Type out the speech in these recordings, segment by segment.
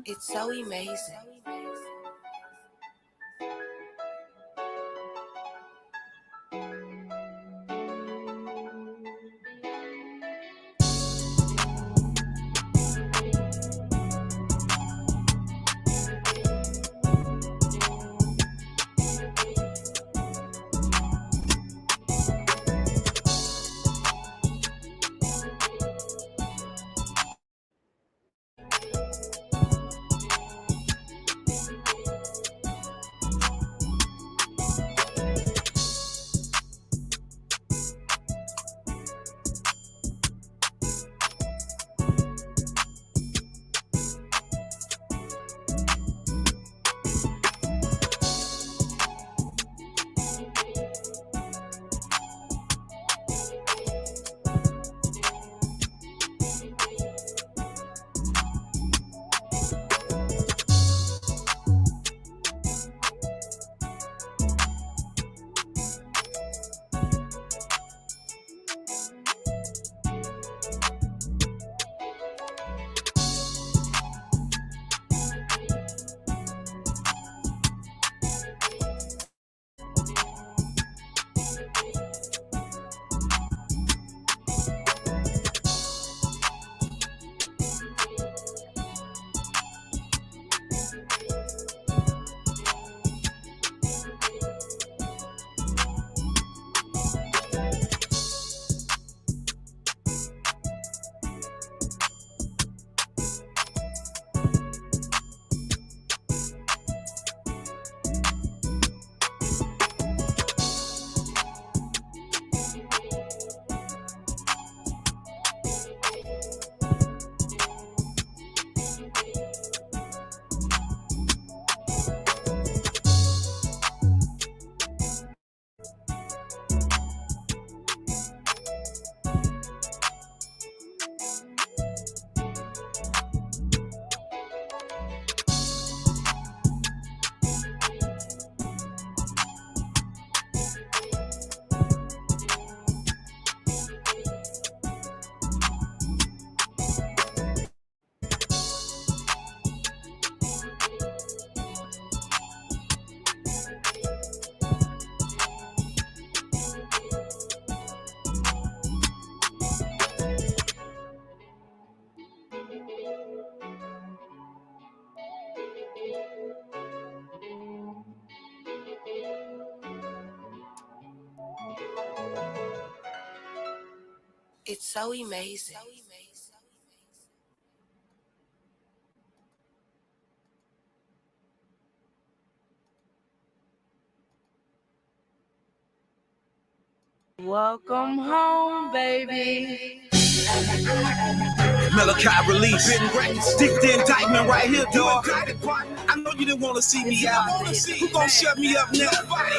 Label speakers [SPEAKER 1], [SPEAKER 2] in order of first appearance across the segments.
[SPEAKER 1] It's so amazing. It's so amazing. Welcome home, baby.
[SPEAKER 2] Maliki release. Stick the indictment right here, dog. I know you didn't want to see me out. Who gon' shut me up now?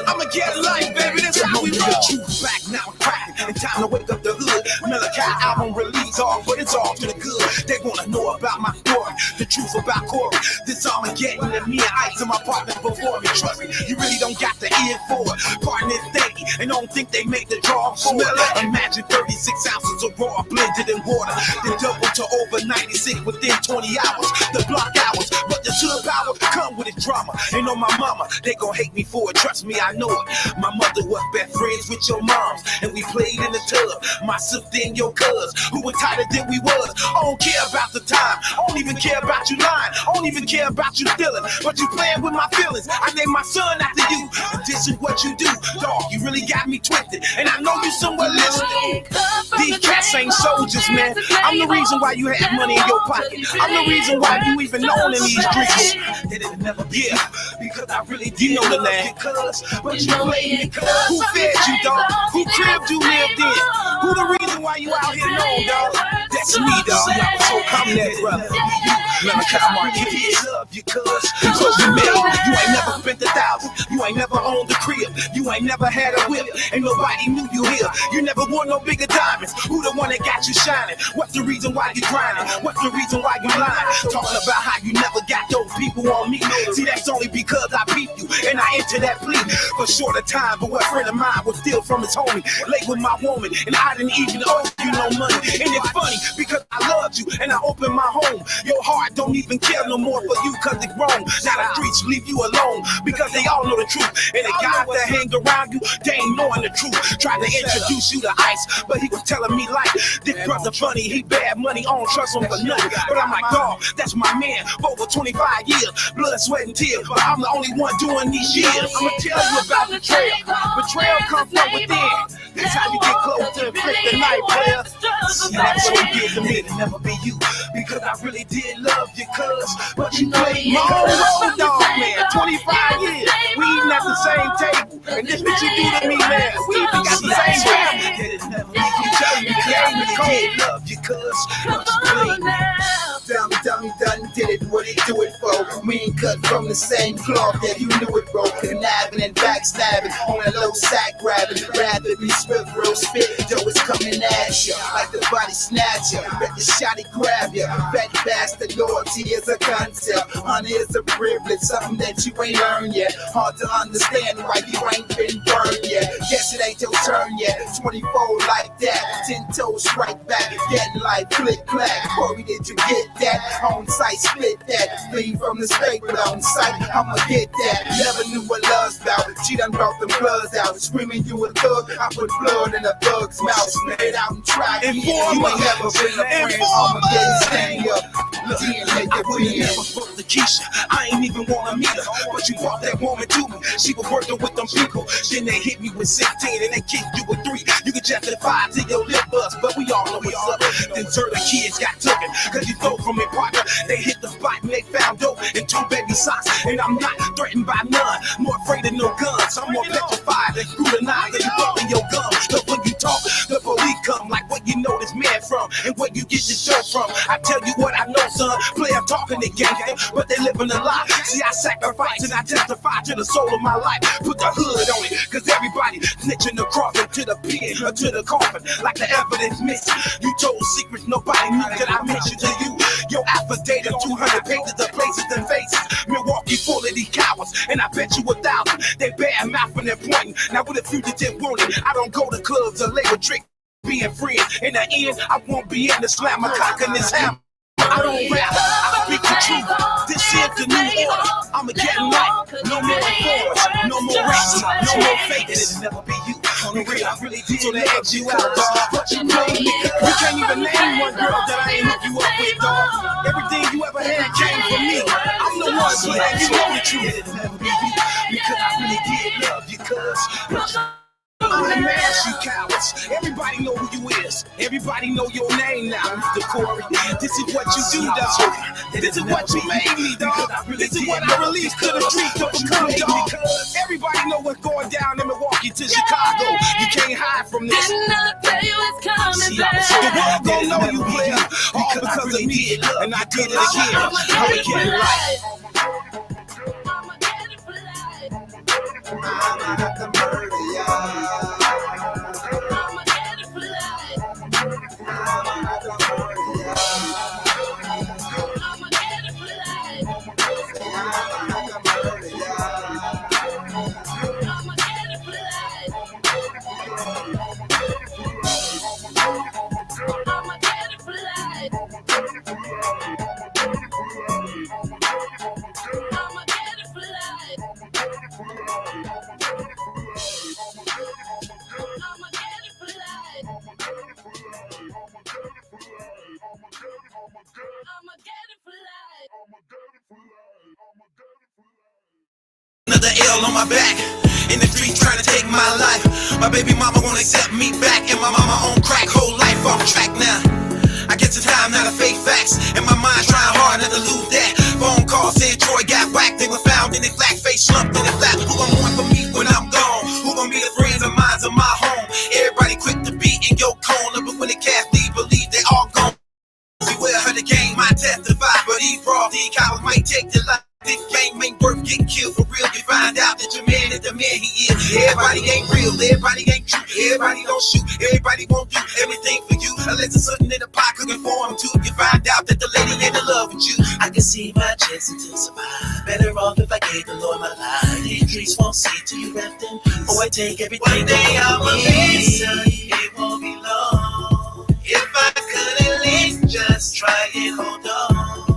[SPEAKER 2] I'ma get life, baby. That's how we roll. Truth back now, I'm cracking. And time to wake up the hood. Maliki album release, all, but it's all to the good. They wanna know about my story, the truth about Corey. This Armageddon and me and Ice and my partners before me. Trust me, you really don't got the ear for it. Partner is steady and don't think they make the draw for it. Imagine 36 ounces of raw blended in water, then double to over 96 within 20 hours. The block hours, but the true power come with its drama. Ain't on my mama, they gon' hate me for it. Trust me, I know it. My mother was best friends with your moms, and we played in the tub. My sister and your cuz, who were tighter than we was. I don't care about the time. I don't even care about you lying. I don't even care about you stealing. But you playing with my feelings. I named my son after you. And this is what you do, dog. You really got me twisted, and I know you somewhere listening. These cats ain't soldiers, man. I'm the reason why you have money in your pocket. I'm the reason why you even known in these streets. Yeah, because I really do know the land. But you played me. Who fed you, dog? Who cribbed you lived in? Who the reason why you out here known, dog? That's me, dog. So come there, brother. Maliki Marquez, love you, cuz. So you made it. You ain't never spent $1,000. You ain't never owned a crib. You ain't never had a whip. Ain't nobody knew you here. You never wore no bigger diamonds. Who the one that got you shining? What's the reason why you grinding? What's the reason why you lying? Talking about how you never got those people on me. See, that's only because I beat you and I entered that plea for shorter time. But what friend of mine was still from his homie, late with my woman, and I didn't even owe you no money. And it's funny because I loved you and I opened my home. Your heart I don't even care no more for you cause it's wrong. Now the streets leave you alone because they all know the truth. And the guys that hang around you, they ain't knowing the truth. Tried to introduce you to Ice, but he was telling me like, this brother funny, he bad money, I don't trust him for nothing. But I'm like, dog, that's my man for over 25 years. Blood, sweat, and tears, but I'm the only one doing these years. I'ma tell you about betrayal. Betrayal comes from within. That's how you get close to the night, player. See, that's so good to me to never be you, because I really did love you, cuz. But you played my own role, dog, man. 25 years, we eating at the same table, and this what you do to me, man. We even got the same family. You tell me, I really did love you, cuz. But you played me.
[SPEAKER 3] Tell me, done did it, what he do it for? We ain't cut from the same cloth, yeah, you knew it, bro. Conniving and backstabbing, on a low sack grabbing. Rather be swift, real spit, though it's coming at you. Like the body snatcher, let the shotty grab you. Fat bastard, loyalty is a concept. Honor is a privilege, something that you ain't earned yet. Hard to understand why you ain't been burned yet. Guess it ain't your turn yet. 24 like that, 10 toes right back. Getting like click clack. Corey, did you get that? On site, split that. Flee from the state, but on sight, I'ma get that. Never knew what love's about. She done brought them bloods out. Screaming you a thug, I put blood in a thug's mouth. Made out and tried. You ain't never been a friend. I'ma get it, stand up.
[SPEAKER 2] I would've never fucked the Keisha. I ain't even wanna meet her, but you brought that woman to me. She was working with them people. Then they hit me with 16 and they kicked you with 3. You can justify to your lip bust, but we all know what's up. Then certain kids got taken, cause you throw from it, partner. They hit the spot and they found dope and 2 baby socks. And I'm not threatened by none, more afraid of no guns. I'm more petrified than scrutinized than you bumping your gums. But when you talk, the police come like what you know this man from and where you get your show from. I tell you what I know, son. Play I'm talking to gangster, but they living a lie. See, I sacrifice and I testify to the soul of my life. Put the hood on it, cause everybody snitching the coffin to the pen or to the coffin like the evidence missing. You told secrets nobody knew that I mentioned to you. Your affidavit of 200 pages of places and faces. Milwaukee full of these cowards, and I bet you 1,000. They bad mouth and they're pointing. Now with a fugitive wanted, I don't go to clubs or lay with trick being friends. In the end, I won't be in the slam a cock in this hammer. I don't rap, I speak the truth. This is the new order. I'ma get life. No more force, no more racism, no more fake. It'll never be you. On the real, I really did so they X you out, dog. But you know me. You can't even name one girl that I ain't hook you up with, dog. Everything you ever had came from me. I'm the one playing, you know the truth. It'll never be you, because I really did love you, cuz. I'm the ass, you cowards. Everybody know who you is. Everybody know your name now, Mr. Corey. This is what you do, dog. This is what you made me, dog. This is what I released to the streets to become, dog. Everybody know what's going down in Milwaukee to Chicago. You can't hide from this. The world gon' know you, player, all because of me. And I did it again. I'ma get it right.
[SPEAKER 3] I'ma have to murder ya.
[SPEAKER 1] I'ma get it for life.
[SPEAKER 3] I'ma have to murder ya.
[SPEAKER 1] I'ma get it for life.
[SPEAKER 3] I'ma have to murder ya.
[SPEAKER 1] I'ma get it for life. I'ma get it for life. I'ma get it for life.
[SPEAKER 2] Another L on my back, in the streets trying to take my life. My baby mama won't accept me back, and my mama on crack, whole life off track now. I guess it's time now to fake facts, and my mind's trying hard not to lose that. Phone call said Troy got whacked, they were found in his black face, slumped in his lap. Who gon' want for me when I'm gone? Who gon' be the friends of mine in my home? Everybody quick to be in your corner, but when the cast leave, believe they all gone. Beware of the game, might testify, but these brawls, these cowards might take their life. This game ain't worth getting killed for real. You find out that your man is the man he is. Everybody ain't real, everybody ain't true. Everybody gon' shoot, everybody won't do everything for you. Unless there's something in the pot cooking for him too. You find out that the lady ain't in love with you.
[SPEAKER 4] I can see my chances to survive. Better off if I gave the Lord my life. The streets won't see till you left in peace. Oh, I take everything. One day I will listen, it won't be long. If I could at least just try and hold on.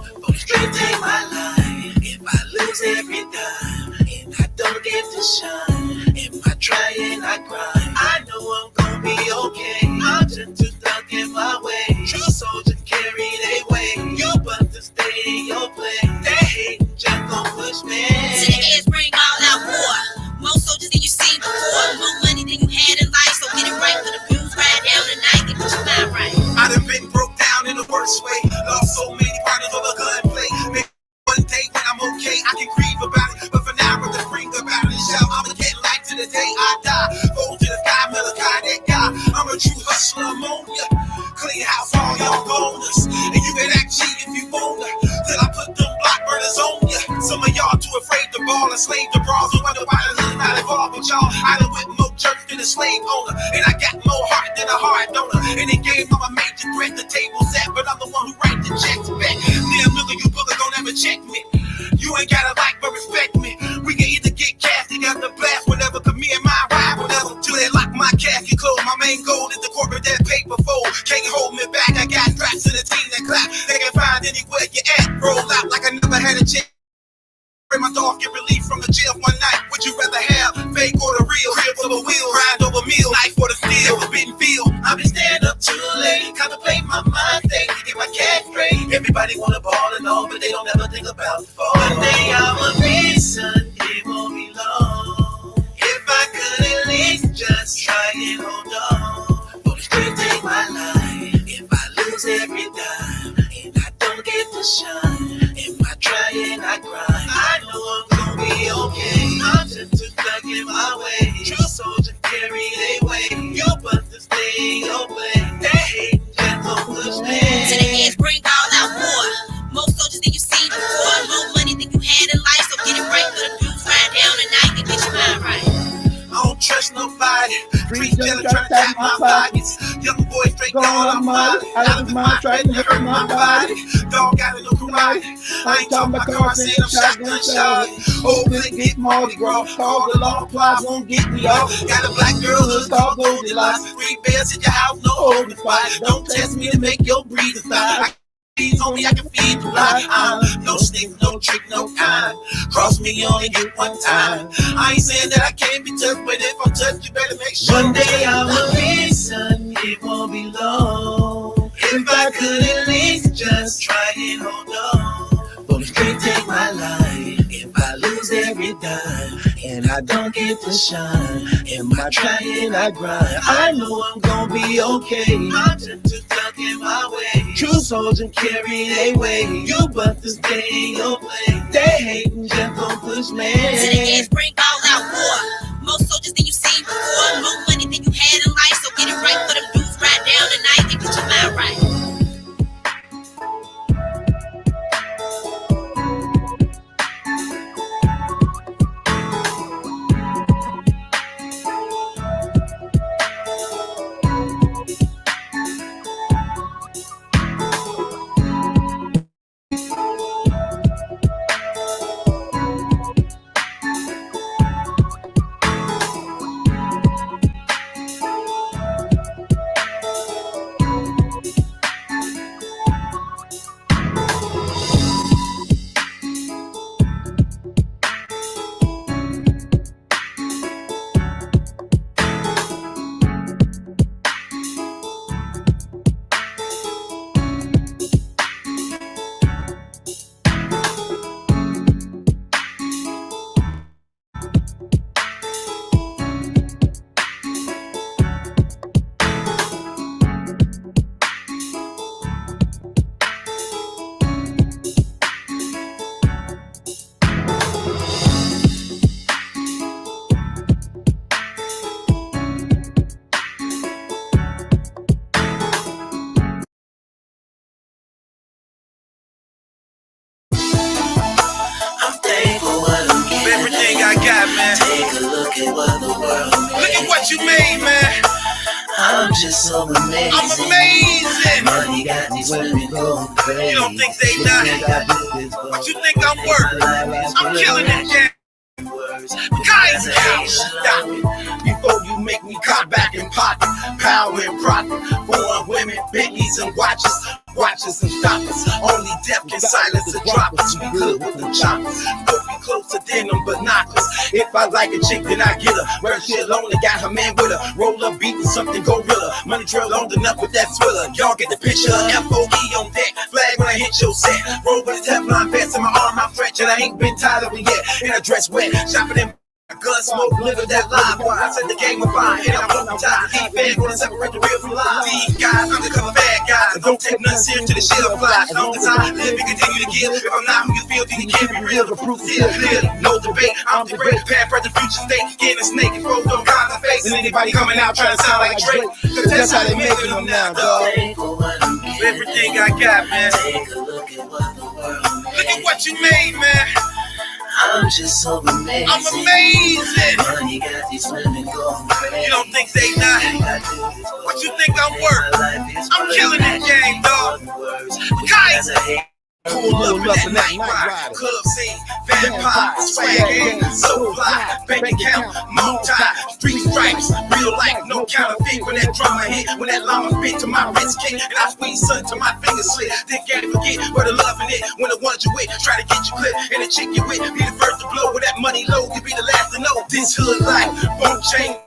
[SPEAKER 2] is the corporate that paper fold. Can't hold me back, I got straps in the team that clap. They can find anywhere you at. Roll out like I never had a chance. My dog get relief from the jail one night. Would you rather have fake or the real? Crib full of wheels, grind over meal, knife for the steel, forbidden field. I've been staying up too late, contemplate my mind state, get my cash straight. Everybody wanna ball and all, but they don't ever think about the fall. One day I'ma be son, it won't be long. If I could at least just try and hold on. For the straight take my life. If I lose every dime and I don't get to shine, am I trying, I grind? I know I'm gonna be okay. I'm just too stuck in my way. True soldiers carry their weight. You but to stay your way. They hate just don't push me.
[SPEAKER 1] To the edge, bring all out more. More soldiers than you seen before. More money than you had in life. So get it right for the dudes. Ride down tonight and get your mind right.
[SPEAKER 2] I don't trust nobody. Street dealer trying to tap my pockets. Young boy straight going on money. Out of his mind trying to hurt my body. Dog got a no karate. I ain't talking about cars, saying I'm shotgun shot. Old click get Mardi Gras. Call the law applies, won't get me off. Got a black girl hood called Goldilocks. 3 bears in your house, no holding spot. Don't test me to make your breathing stop. On me, I can feed the block. No sneak, no trick, no kind. Cross me, you only get one time. I ain't saying that I can't be touched, but if I'm touched, you better make sure. One day I will be son, it won't be long. If I could at least just try and hold on. For the straight take my life. If I lose every dime and I don't get to shine, am I trying, I grind? I know I'm gonna be okay. I'm just too stuck in my way. True soldiers carry their weight. You but to stay in your place. They hating just don't push me.
[SPEAKER 1] To the edge, bring all out more. More soldiers than you seen before. More money than you had in life. So get it right for them dudes. Ride down tonight and get your mind right.
[SPEAKER 2] Everything I got, man.
[SPEAKER 4] Take a look at what the world made.
[SPEAKER 2] Look at what you made, man.
[SPEAKER 4] I'm just so amazing.
[SPEAKER 2] I'm amazing.
[SPEAKER 4] Money got these women going crazy.
[SPEAKER 2] You don't think they not? What you think I'm worth? I'm killing it, yeah. Guys, stop it. Before you make me cut back in pocket, power and profit. Foreign women, biggies and watches. Watches and stoppers. Only death can silence the droppers. We good with the choppers. Could be closer than them binoculars. If I like a chick, then I get her. Where she lonely, got her man with her. Roll up, beating something gorilla. Money trail long enough with that swiller. Y'all get the picture. FOE on deck. Flag when I hit your set. Roll with a Teflon vest in my arm, I'm French, and I ain't been tired of it yet. And I dress wet, shopping in gun smoke, living that live. I said the game of fire, and I'm on time. Keep fan, gonna separate the real from live. These guys, undercover bad guys. Don't take nothing serious to the shell fly. As long as I live and continue to give. If I'm not who you feel, then you can't be real. The proof is clear. No debate, I'm the great. Past, present, future state. Getting a snake and throw them guys in the face. And anybody coming out trying to sound like Drake. Cause that's how they making them now, dog. Everything I got, man.
[SPEAKER 4] Take a look at what the world made.
[SPEAKER 2] Look at what you made, man.
[SPEAKER 4] I'm just so amazing.
[SPEAKER 2] I'm amazing.
[SPEAKER 4] Money got these women going crazy.
[SPEAKER 2] You don't think they not? What you think I'm worth? I'm killing this game, dog. Guys. Pull up in that night ride, club scene, vampire, swag game, so fly, bank account, multi, street stripes, real life, no counterfeit. When that drummer hit, when that llama bit to my wrist kick, and I squeeze sun to my fingers slit. Then can't forget where the love in it. When the ones you with try to get you clipped, and the chick you with be the first to blow. With that money low, you be the last to know. This hood life won't change.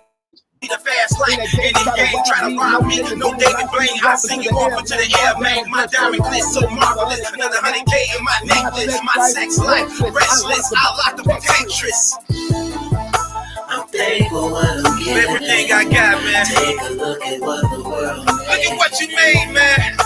[SPEAKER 2] The fast life in the game, try to rob me. No David Blaine, I sing you off into the air, man. My diamond glitz so marvelous. Another 100K in my necklace. My sex life restless. I locked up a Pinterest.
[SPEAKER 4] I'm thankful what I'm getting.
[SPEAKER 2] Everything I got, man.
[SPEAKER 4] Take a look at what the world made.
[SPEAKER 2] Look at what you made, man.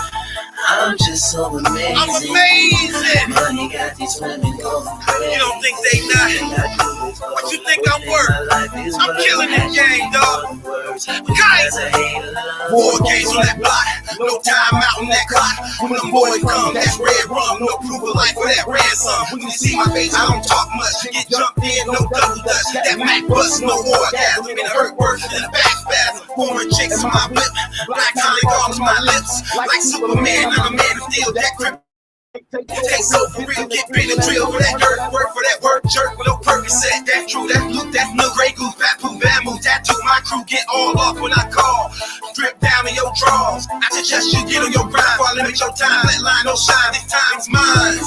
[SPEAKER 4] I'm just so amazing.
[SPEAKER 2] I'm amazing.
[SPEAKER 4] Money got these women going crazy.
[SPEAKER 2] You don't think they not? What you think I'm worth? I'm killing this game, dog. Guys, 4 games on that block. No time out on that clock. When them boys come, that's red rum. No proof of life for that ransom. When you see my face, I don't talk much. Get jumped in, no double dutch. That Mac bust, no orgasm. And it hurt worse than a back spasm. Foreign chicks to my whip. Black tonic on to my lips. Like Superman, I'm a man of steel. That grip. Take so for real, get big and drill for that dirt, work for that work, jerk with no Percocet. That's true, that's Luke, that's no Grey Goose, Papoose, Bamboo, tattoo. My crew get all off when I call. Drip down in your drawers. I suggest you get on your grind before I limit your time. That line don't shine, this time's mine.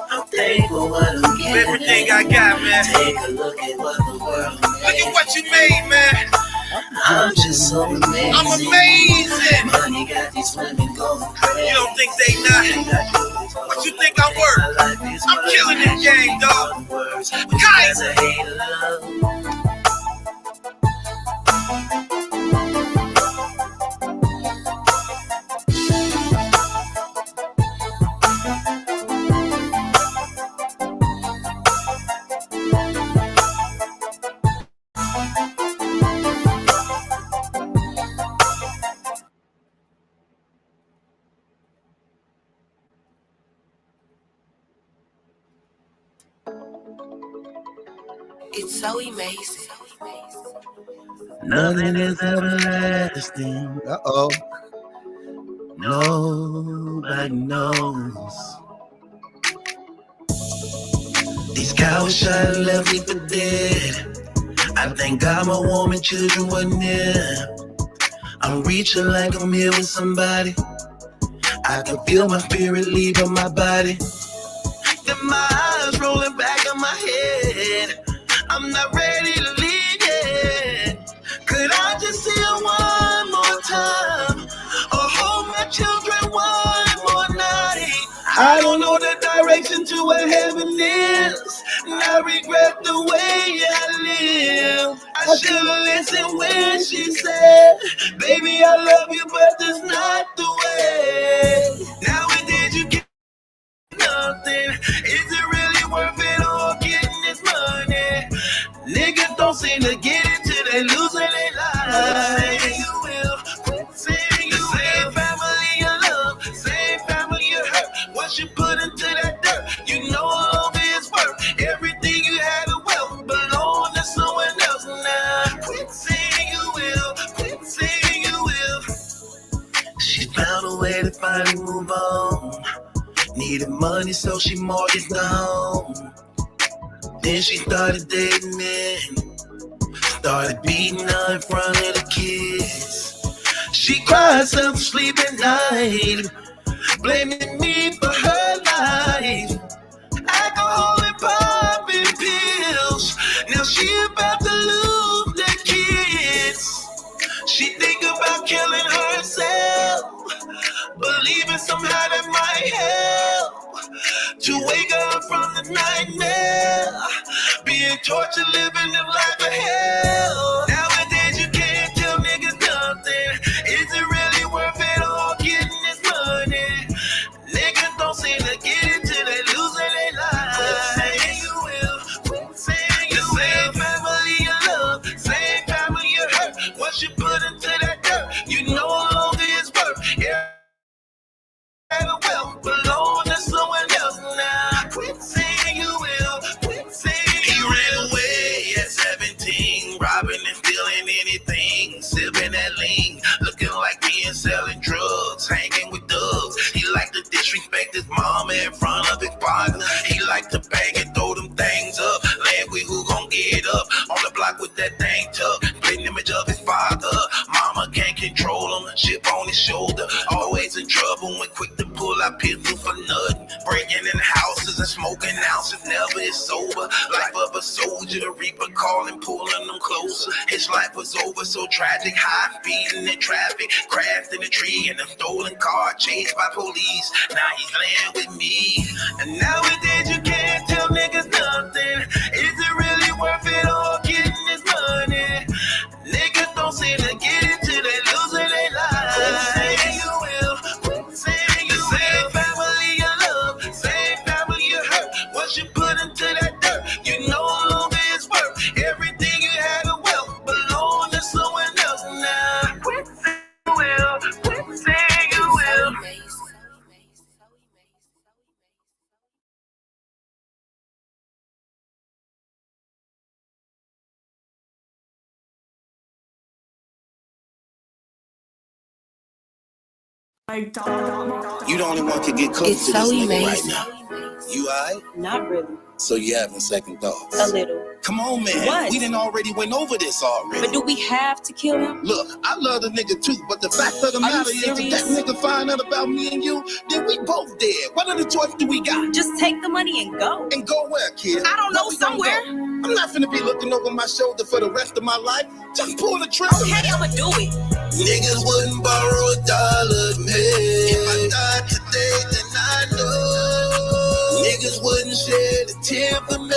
[SPEAKER 4] I'm thankful what I'm getting.
[SPEAKER 2] Everything I got, man.
[SPEAKER 4] Take a look at what the world made.
[SPEAKER 2] Look at what you made, man.
[SPEAKER 4] I'm just so amazing.
[SPEAKER 2] I'm amazing.
[SPEAKER 4] Money got these women going crazy.
[SPEAKER 2] You don't think they not? What you think I'm worth? I'm killing this game, dog. Guys,
[SPEAKER 1] It's so amazing.
[SPEAKER 4] nothing is everlasting.
[SPEAKER 3] Uh-oh.
[SPEAKER 4] Nobody knows. These cowards shot left me for dead. I thank God my woman children were near. I'm reaching like I'm here with somebody. I can feel my spirit leaving my body. Then my eyes rolling back in my head. I'm not ready to leave yet. Could I just see her one more time? Or hold my children one more night? I don't know the direction to where heaven is. And I regret the way I live. I should've listened when she said, baby, I love you, but that's not the way. Now and did you get nothing? Is it really worth it all getting this money? Niggas don't seem to get it till they losing their lives. Say you will, say you will. Same family you love, same family you hurt. What you put into that dirt, you know all of it's worth. Everything you had to wealth belong to someone else now. Quit saying you will, quit saying you will. She found a way to finally move on. Needed money, so she mortgaged the home. Then she started dating men. Started beating her in front of the kids. She cried herself to sleep at night, blaming me for her life. Alcohol and popping pills. Now she about to lose the kids. She think about killing herself, believing somehow that might help to wake up from the nightmare, being tortured, living the life of hell. Nowadays you can't tell niggas nothing. Is it really worth it all getting this money? Niggas don't seem to get it till they losing their lives. Quit saying you will, quit saying you will. Same family you love, same family you hurt. What you put into that dirt, you no longer is worth. Yeah. Wealth belong to someone else now. Quit saying you will, quit saying he ran away at 17, robbed call him, chip on his shoulder. Always in trouble when quick to pull out pistol for nothing. Breaking in houses and smoking ounces, never is sober. Life of a soldier, the reaper calling, pulling them closer. His life was over, so tragic, high speeding in traffic. Crashed in a tree in a stolen car, chased by police. Now he's laying with me. And nowadays you can't tell niggas nothing. Is it really worth it all getting this money? Niggas don't seem to get into that losing their lives. Quit saying you will, quit saying you will. Same family you love, same family you hurt. What you put into that dirt, you no longer is worth. Everything you had a wealth belong to someone else now. Quit saying you will, quit saying you will.
[SPEAKER 2] You the only one can get close
[SPEAKER 1] It's
[SPEAKER 2] to this
[SPEAKER 1] so
[SPEAKER 2] nigga
[SPEAKER 1] amazing.
[SPEAKER 2] right now. You alright?
[SPEAKER 5] Not really.
[SPEAKER 2] So you having second thoughts?
[SPEAKER 5] A little.
[SPEAKER 2] Come on, man.
[SPEAKER 5] What?
[SPEAKER 2] We done already went over this already.
[SPEAKER 5] But do we have to kill him?
[SPEAKER 2] Look, I love the nigga too, but the fact of the
[SPEAKER 5] Are you
[SPEAKER 2] matter is, if
[SPEAKER 5] serious?
[SPEAKER 2] that nigga find out about me and you, then we both dead. What other choice do we got?
[SPEAKER 5] Just take the money and go.
[SPEAKER 2] And go where, kid?
[SPEAKER 5] I don't know,
[SPEAKER 2] Where we gonna
[SPEAKER 5] somewhere.
[SPEAKER 2] go? I'm not finna be looking over my shoulder for the rest of my life. Just pull the trigger.
[SPEAKER 5] Okay, I'ma do it.
[SPEAKER 4] Niggas wouldn't borrow a dollar of me. If I died today, then I know niggas wouldn't shed a tear for me.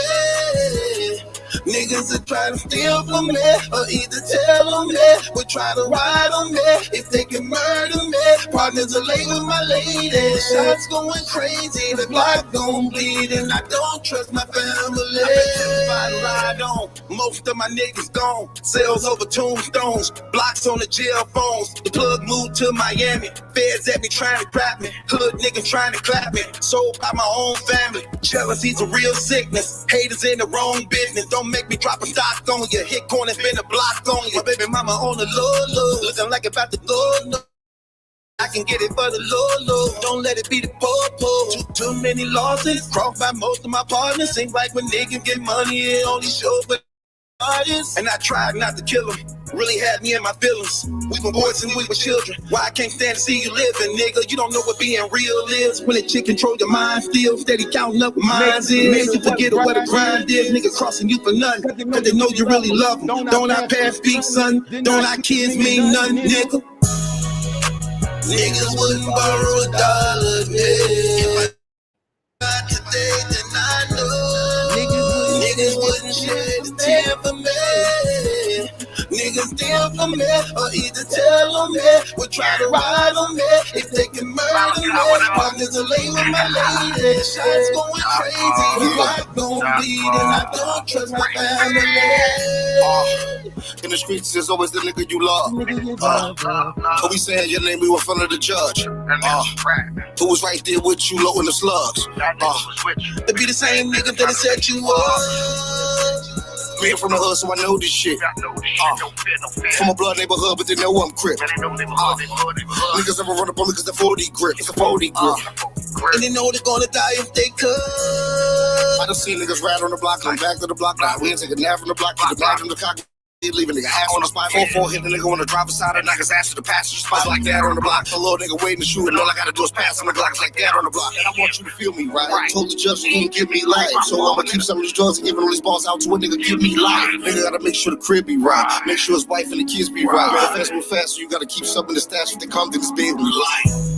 [SPEAKER 4] Niggas that try to steal from me, or either tell on me, would try to ride on me, if they can murder me. Partners are late with my lady, shots going crazy, the block gon' bleed, and I don't trust my family. I ride on, most of my niggas gone, sales over tombstones, blocks on the jail phones, the plug moved to Miami, feds at me trying to grab me, hood niggas trying to clap me, sold by my own family, jealousy's a real sickness, haters in the wrong business, don't make me drop a stock on you. Hit corner, spin a block on you. My baby mama on the low, looking like about to go. I can get it for the low. Don't let it be the po. Too many losses, crossed by most of my partners. Seems like when niggas get money, it only shows with artists. And I tried not to kill them. Really had me in my feelings. We were boys and we were children. Why I can't stand to see you living, nigga? You don't know what being real is. When a chick control your mind, still steady counting up what mine is. Made you forget what a grind is. Niggas crossing you for nothing, cause they know you really love them. Don't I pass speak, son? Don't I kids mean nothing, nigga? Niggas wouldn't borrow a dollar of me. If I died today, then I know niggas wouldn't shed a tear for me. Niggas steal from me, or either tell on me, would try to ride on me, if they can murder me. Partners are late with my lady, shots going crazy, the block gon' bleed, and I don't trust my family. In the streets, there's always the nigga you love. But we saying your name, we were in front of the judge. Who was right there with you, low in the slugs. It be the same nigga that set you up. Being from the hood, so I know this shit. From a blood neighborhood, but they know I'm crip. Niggas never run up on me cause the 40 grip. It's a 40 grip. And they know they're gonna die if they could. I done seen niggas ride on the block, come back to the block. Nah, we ain't take a nap from the block, keep the block from the cock. Leave a nigga half on the spot, 4-4, hit the nigga on the driver's side, and knock his ass to the passenger spot like that on the block. A little nigga waiting to shoot, and all I gotta do is pass on the Glock like that on the block. And I want you to feel me, right? I told the judge he didn't give me life, so I'ma keep some of these drugs and giving all these balls out to a nigga give me life. Nigga gotta make sure the crib be right, make sure his wife and the kids be right. The fast move fast, so you gotta keep some in the stash if they come to this bed with life.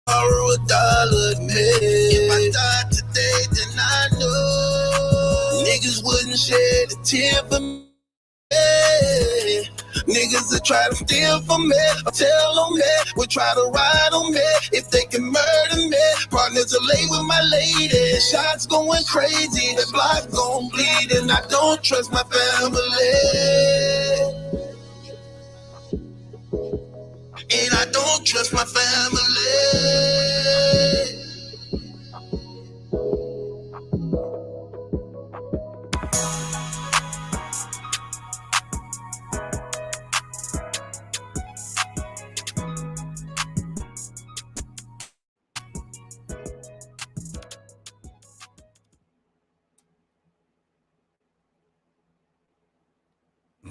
[SPEAKER 4] Borrow a dollar of me. If I died today, then I know niggas wouldn't shed a tear for me. Niggas that try to steal from me, or tell on me, would try to ride on me, if they can murder me. Partners are late with my lady, shots going crazy, the block gon' bleed, and I don't trust my family. And I don't trust my family.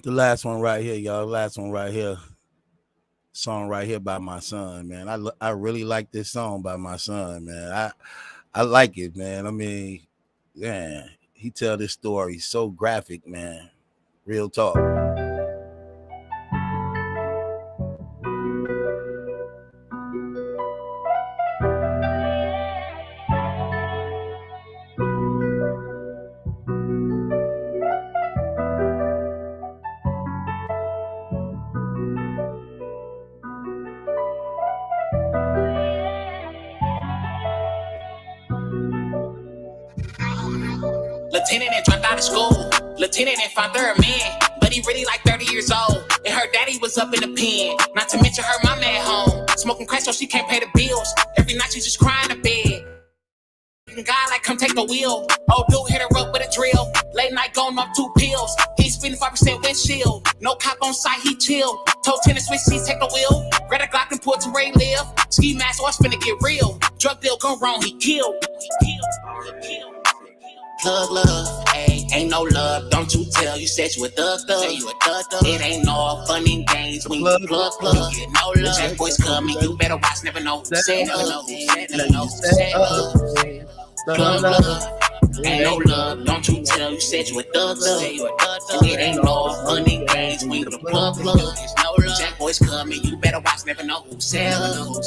[SPEAKER 6] The last one right here, y'all. Last one right here. song right here by my son, man. I really like this song by my son, man. I like it, man. I mean, man, he tell this story so graphic, man. Real talk.
[SPEAKER 7] Lieutenant and dropped out of school. Lieutenant and found third man, but he really like 30 years old. And her daddy was up in the pen. Not to mention her mama at home, smoking crack so she can't pay the bills. Every night she's just crying in bed. God like come take the wheel. Old dude hit her up with a drill. Late night going off 2 pills. He's spinning 5% windshield. No cop on site, he chill. Told tennis switch seats, take the wheel. Grab a Glock and pull to where he live. Ski mask, or finna get real. Drug deal gone wrong, he killed. Plug love, ayy, ain't no love, don't you tell. You said you a thug. It ain't no fun and games when you plug. You get no love. Jack boys coming, you better watch, never know. Say up, plug love, ain't no love, don't you tell. You said you a thug. It ain't no fun and games when you plug. There's no love. Jack boys coming, you better watch, never know who sell.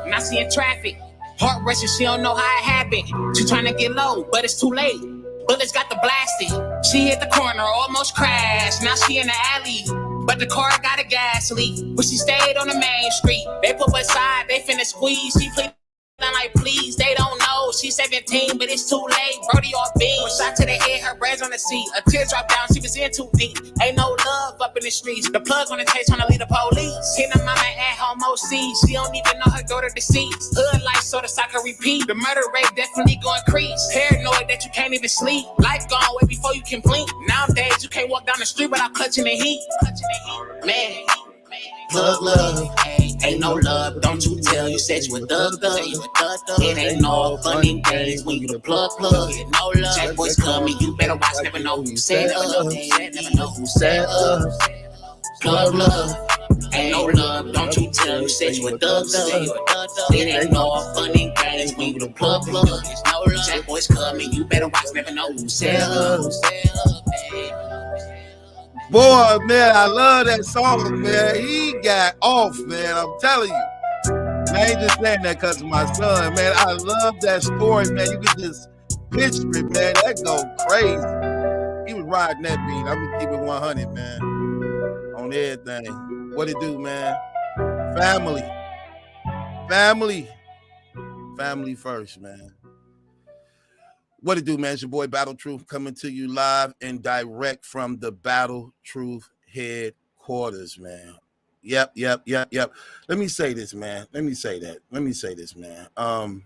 [SPEAKER 7] Not seeing traffic. Heart rushing, she don't know how it happened. She trying to get low, but it's too late. Bullets got the blasting. She hit the corner, almost crashed. Now she in the alley, but the car got a gas leak. But she stayed on the main street. They put her aside, they finna squeeze. She pleaded, I'm like, please, they don't know. She's 17, but it's too late. Brody off beam. One shot to the head, her braids on the seat. A tear dropped down, she was in too deep. Ain't no love up in the streets. The plug on the chase trying to lead the police. Hit her mama at home OC. She don't even know her daughter deceased. Hood life so the cycle repeat. The murder rate definitely gonna increase. Paranoid that you can't even sleep. Life gone way before you can blink. Nowadays you can't walk down the street without clutching the heat. Man. Plug love, ain't no love, don't you tell. You said you a thug. It ain't no fun and games when you the plug. Get no love. Jack boys coming, you better watch, never know who said up. Never know who said up. Plug love, ain't no love, don't you tell. You said you a thug. It ain't no fun and games when you the plug. There's no love. Jack boys coming, you better watch, never know who said up.
[SPEAKER 6] Boy, man, I love that song, man. He got off, man. I'm telling you. I ain't just saying that because of my son, man. I love that story, man. You can just picture it, man. That go crazy. He was riding that beat. I'm gonna keep it 100, man. On everything. What it do, man? Family. Family first, man. What it do, man? It's your boy Battle Truth coming to you live and direct from the Battle Truth headquarters, man. Yep. Let me say this, man. Let me say this, man. I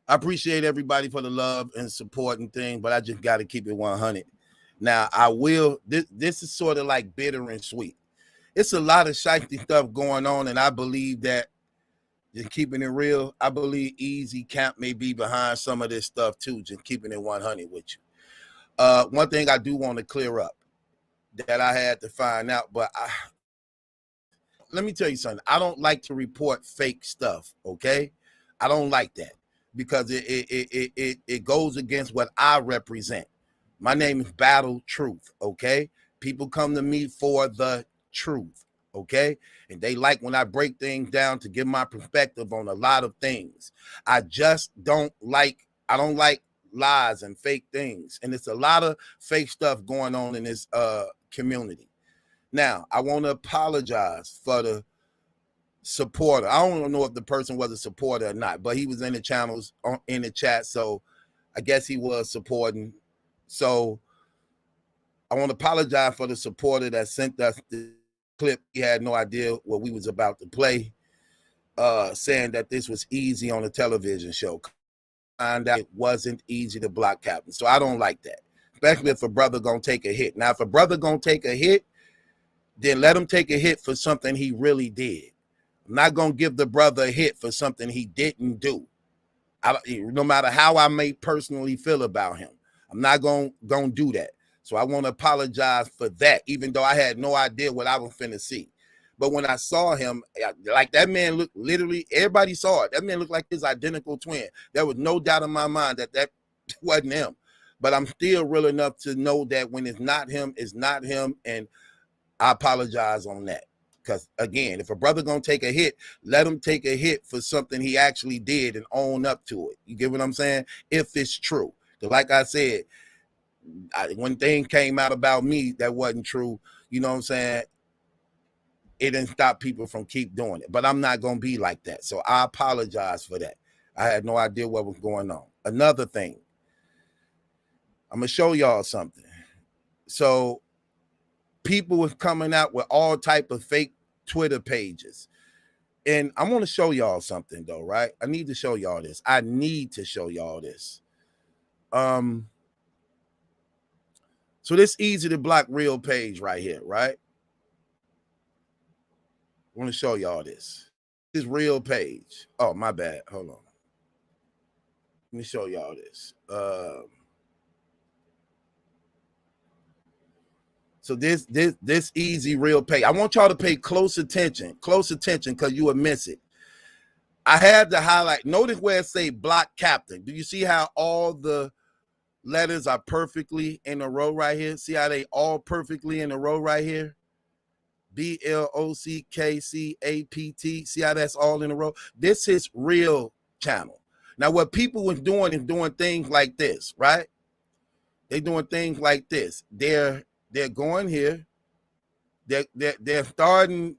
[SPEAKER 6] appreciate everybody for the love and support and thing, but I just got to keep it 100. Now, I will. This is sort of like bitter and sweet. It's a lot of shifty stuff going on, and I believe that, just keeping it real, I believe Easy Camp may be behind some of this stuff too, just keeping it 100 with you. One thing I do want to clear up that I had to find out, but let me tell you something. I don't like to report fake stuff, okay? I don't like that because it goes against what I represent. My name is Battle Truth, okay? People come to me for the truth, okay? And they like when I break things down to give my perspective on a lot of things. I don't like lies and fake things. And it's a lot of fake stuff going on in this community. Now, I want to apologize for the supporter. I don't know if the person was a supporter or not, but he was in the channels, in the chat, so I guess he was supporting. So I want to apologize for the supporter that sent us the clip. He had no idea what we was about to play, saying that this was easy on a television show. Find out it wasn't easy to block Captain. So I don't like that, especially if a brother gonna take a hit. Now, if a brother gonna take a hit, then let him take a hit for something he really did. I'm not gonna give the brother a hit for something he didn't do. No matter how I may personally feel about him, I'm not gonna do that. So I want to apologize for that, even though I had no idea what I was finna see. But when I saw him, like that man looked literally, everybody saw it. That man looked like his identical twin. There was no doubt in my mind that that wasn't him. But I'm still real enough to know that when it's not him, it's not him. And I apologize on that. Because again, if a brother gonna take a hit, let him take a hit for something he actually did and own up to it. You get what I'm saying? If it's true. Like I said, when things came out about me that wasn't true, you know what I'm saying? It didn't stop people from keep doing it. But I'm not gonna be like that. So I apologize for that. I had no idea what was going on. Another thing, I'm gonna show y'all something. So people was coming out with all type of fake Twitter pages. And I want to show y'all something though, right? I need to show y'all this. I need to show y'all this. So this easy to block real page right here, right? I want to show y'all this. This real page. Oh, my bad. Hold on. Let me show y'all this. So this easy real pay. I want y'all to pay close attention, because you will miss it. I had to highlight. Notice where it say block captain. Do you see how all the letters are perfectly in a row right here? See how they all perfectly in a row right here? BLOCKCAPT. See how that's all in a row? This is real channel. Now, what people was doing is doing things like this, right? They doing things like this. They're going here. They're starting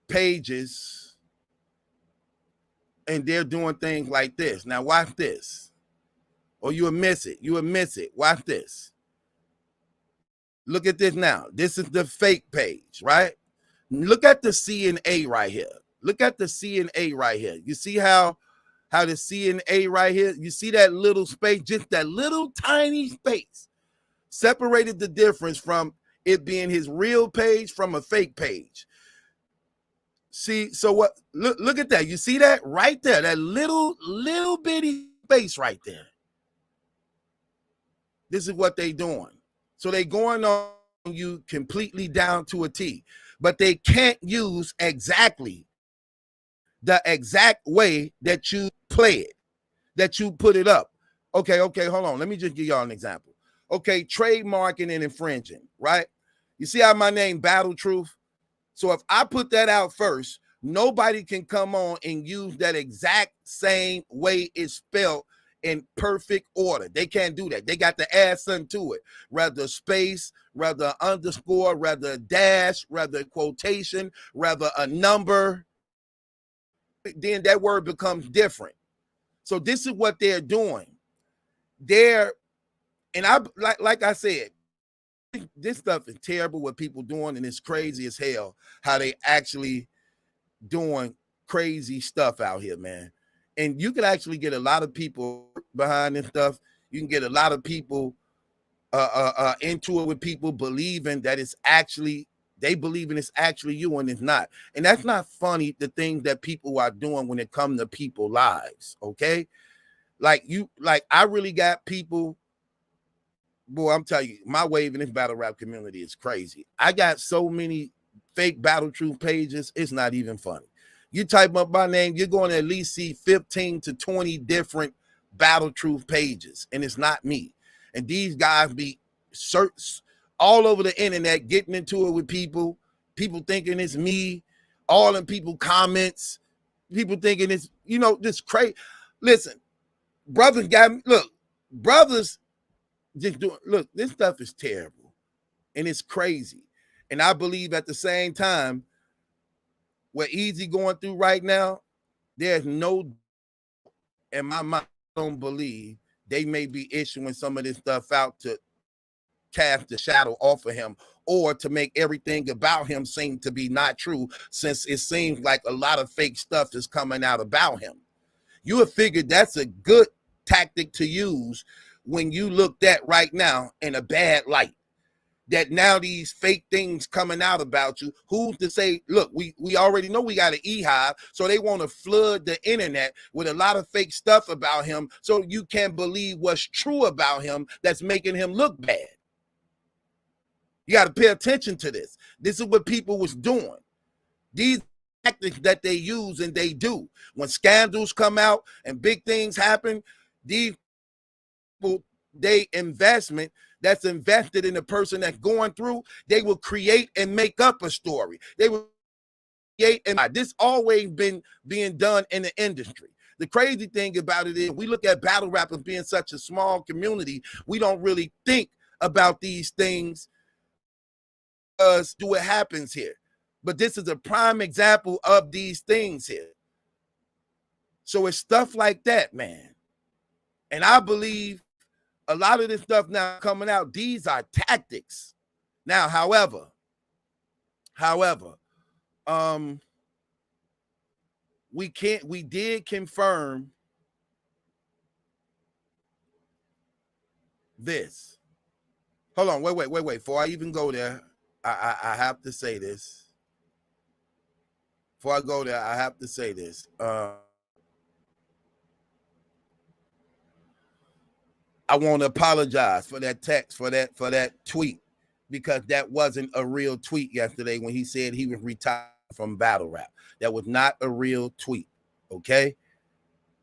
[SPEAKER 6] pages, and they're doing things like this. Now watch this, or you will miss it. You will miss it. Watch this. Look at this now. This is the fake page, right? Look at the C and A right here. Look at the C and A right here. You see how the C and A right here, you see that little space, just that little tiny space separated the difference from it being his real page from a fake page. See, so what, look at that. You see that right there, that little bitty space right there. This is what they doing. So they going on you completely down to a T, but they can't use exactly the exact way that you play it, that you put it up. Okay, hold on. Let me just give y'all an example. Okay, trademarking and infringing, right? You see how my name Battle Truth? So if I put that out first, nobody can come on and use that exact same way it's spelled in perfect order. They can't do that. They got to add something to it. Rather space, rather underscore, rather a dash, rather a quotation, rather a number. Then that word becomes different. So this is what they're doing. And I like I said, this stuff is terrible what people doing, and it's crazy as hell how they actually doing crazy stuff out here, man. And you can actually get a lot of people behind this stuff. You can get a lot of people into it with people believing that it's actually, they believe in it's actually you and it's not. And that's not funny, the things that people are doing when it comes to people's lives, okay? Like I really got people, boy, I'm telling you, my wave in this battle rap community is crazy. I got so many fake Battle Truth pages, it's not even funny. You type up my name, you're going to at least see 15 to 20 different Battle Truth pages, and it's not me. And these guys be search all over the internet, getting into it with people thinking it's me, all them people comments, people thinking it's, you know, this crazy. Listen, brothers got me, look, brothers just doing, look, this stuff is terrible and it's crazy. And I believe at the same time, what Easy going through right now, there's no, in my mind, I don't believe they may be issuing some of this stuff out to cast the shadow off of him, or to make everything about him seem to be not true, since it seems like a lot of fake stuff is coming out about him. You would figure that's a good tactic to use when you looked at right now in a bad light. that now these fake things coming out about you. Who's to say, look, we already know we got an e-hive, so they want to flood the internet with a lot of fake stuff about him so you can't believe what's true about him that's making him look bad. You got to pay attention to this. This is what people was doing. These tactics that they use and they do. When scandals come out and big things happen, these people, they investment that's invested in the person that's going through, they will create and make up a story. They will create, and this always been being done in the industry. The crazy thing about it is we look at battle rappers being such a small community, we don't really think about these things because what happens here. But this is a prime example of these things here. So it's stuff like that, man. And I believe a lot of this stuff now coming out, these are tactics. Now, however, we did confirm this. Hold on, wait. Before I even go there, I have to say this. Before I go there, I have to say this. I want to apologize for that text, for that tweet, because that wasn't a real tweet yesterday when he said he was retired from battle rap. That was not a real tweet, okay?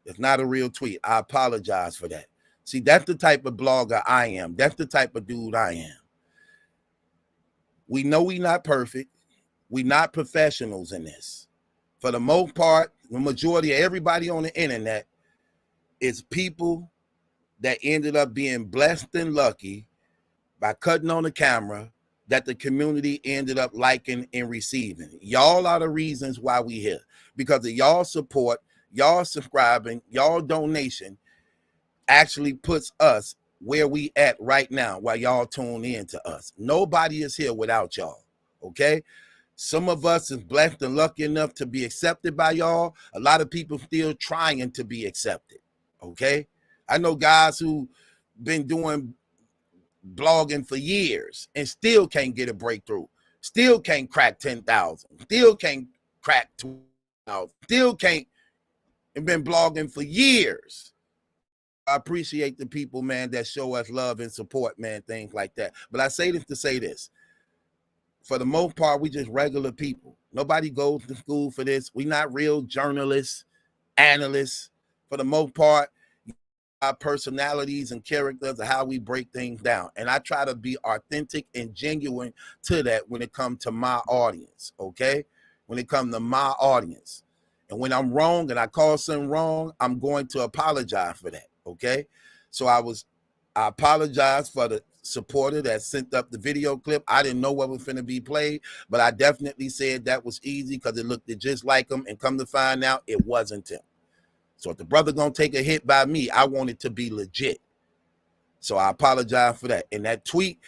[SPEAKER 6] It's not a real tweet. I apologize for that. See, that's the type of blogger I am. That's the type of dude I am. We know we're not perfect. We're not professionals in this. For the most part, the majority of everybody on the internet is people that ended up being blessed and lucky by cutting on the camera that the community ended up liking and receiving. Y'all are the reasons why we here. Because of y'all support, y'all subscribing, y'all donation actually puts us where we at right now while y'all tune in to us. Nobody is here without y'all, okay? Some of us is blessed and lucky enough to be accepted by y'all. A lot of people still trying to be accepted, okay? I know guys who been doing blogging for years and still can't get a breakthrough, still can't crack 10,000, still can't crack 2,000, still can't, and been blogging for years. I appreciate the people, man, that show us love and support, man, things like that. But I say this to say this. For the most part, we just regular people. Nobody goes to school for this. We're not real journalists, analysts. For the most part, our personalities and characters of how we break things down. And I try to be authentic and genuine to that when it comes to my audience, okay? When it comes to my audience. And when I'm wrong and I call something wrong, I'm going to apologize for that, okay? So I apologize for the supporter that sent up the video clip. I didn't know what was going to be played, but I definitely said that was easy because it looked just like him, and come to find out it wasn't him. So if the brother gonna take a hit by me, I want it to be legit. So I apologize for that. And that tweet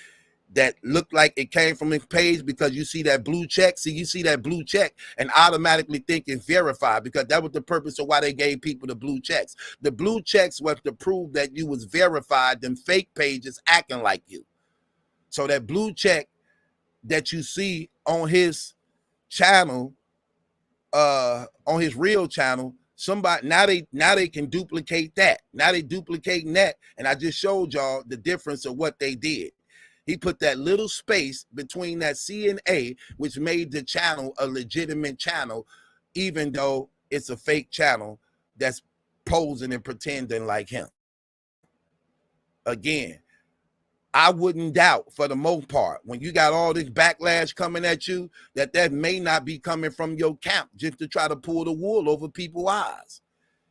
[SPEAKER 6] that looked like it came from his page, because you see that blue check. See, you see that blue check and automatically think it's verified, because that was the purpose of why they gave people the blue checks. The blue checks was to prove that you was verified, them fake pages acting like you. So that blue check that you see on his channel, on his real channel, somebody now they can duplicate that. Now they duplicating that, and I just showed y'all the difference of what they did. He put that little space between that C and A, which made the channel a legitimate channel, even though it's a fake channel that's posing and pretending like him. Again, I wouldn't doubt, for the most part, when you got all this backlash coming at you, that may not be coming from your camp just to try to pull the wool over people's eyes.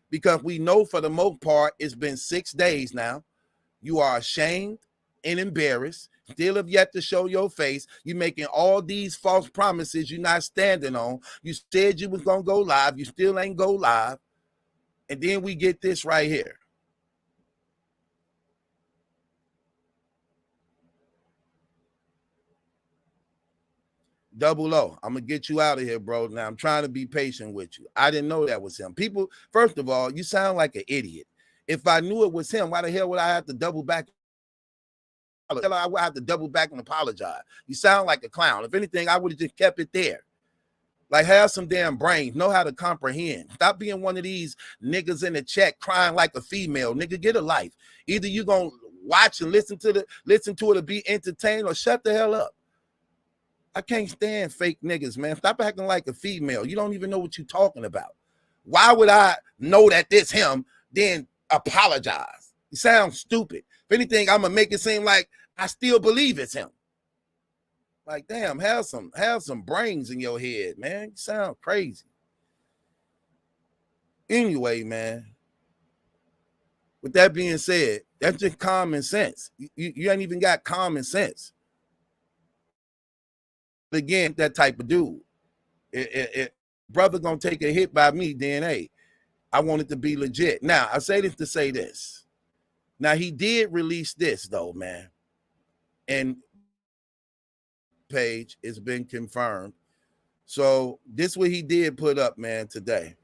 [SPEAKER 6] Because we know for the most part, it's been 6 days now. You are ashamed and embarrassed, still have yet to show your face. You're making all these false promises you're not standing on. You said you was going to go live. You still ain't go live. And then we get this right here. Double O, I'm going to get you out of here, bro. Now, I'm trying to be patient with you. I didn't know that was him. People, first of all, you sound like an idiot. If I knew it was him, why the hell would I have to double back I would have to double back and apologize. You sound like a clown. If anything, I would have just kept it there. Like, have some damn brains. Know how to comprehend. Stop being one of these niggas in the chat crying like a female. Nigga, get a life. Either you gonna watch and listen to it or be entertained, or shut the hell up. I can't stand fake niggas, man. Stop acting like a female. You don't even know what you're talking about. Why would I know that this him, then apologize? You sound stupid. If anything, I'm gonna make it seem like I still believe it's him. Like, damn, have some brains in your head, man. You sound crazy. Anyway, man, with that being said, that's just common sense. You ain't even got common sense. Again, that type of dude. Brother gonna take a hit by me, then hey, I want it to be legit. Now, I say this to say this. Now, he did release this, though, man. And page, it's been confirmed. So this what he did put up, man, today.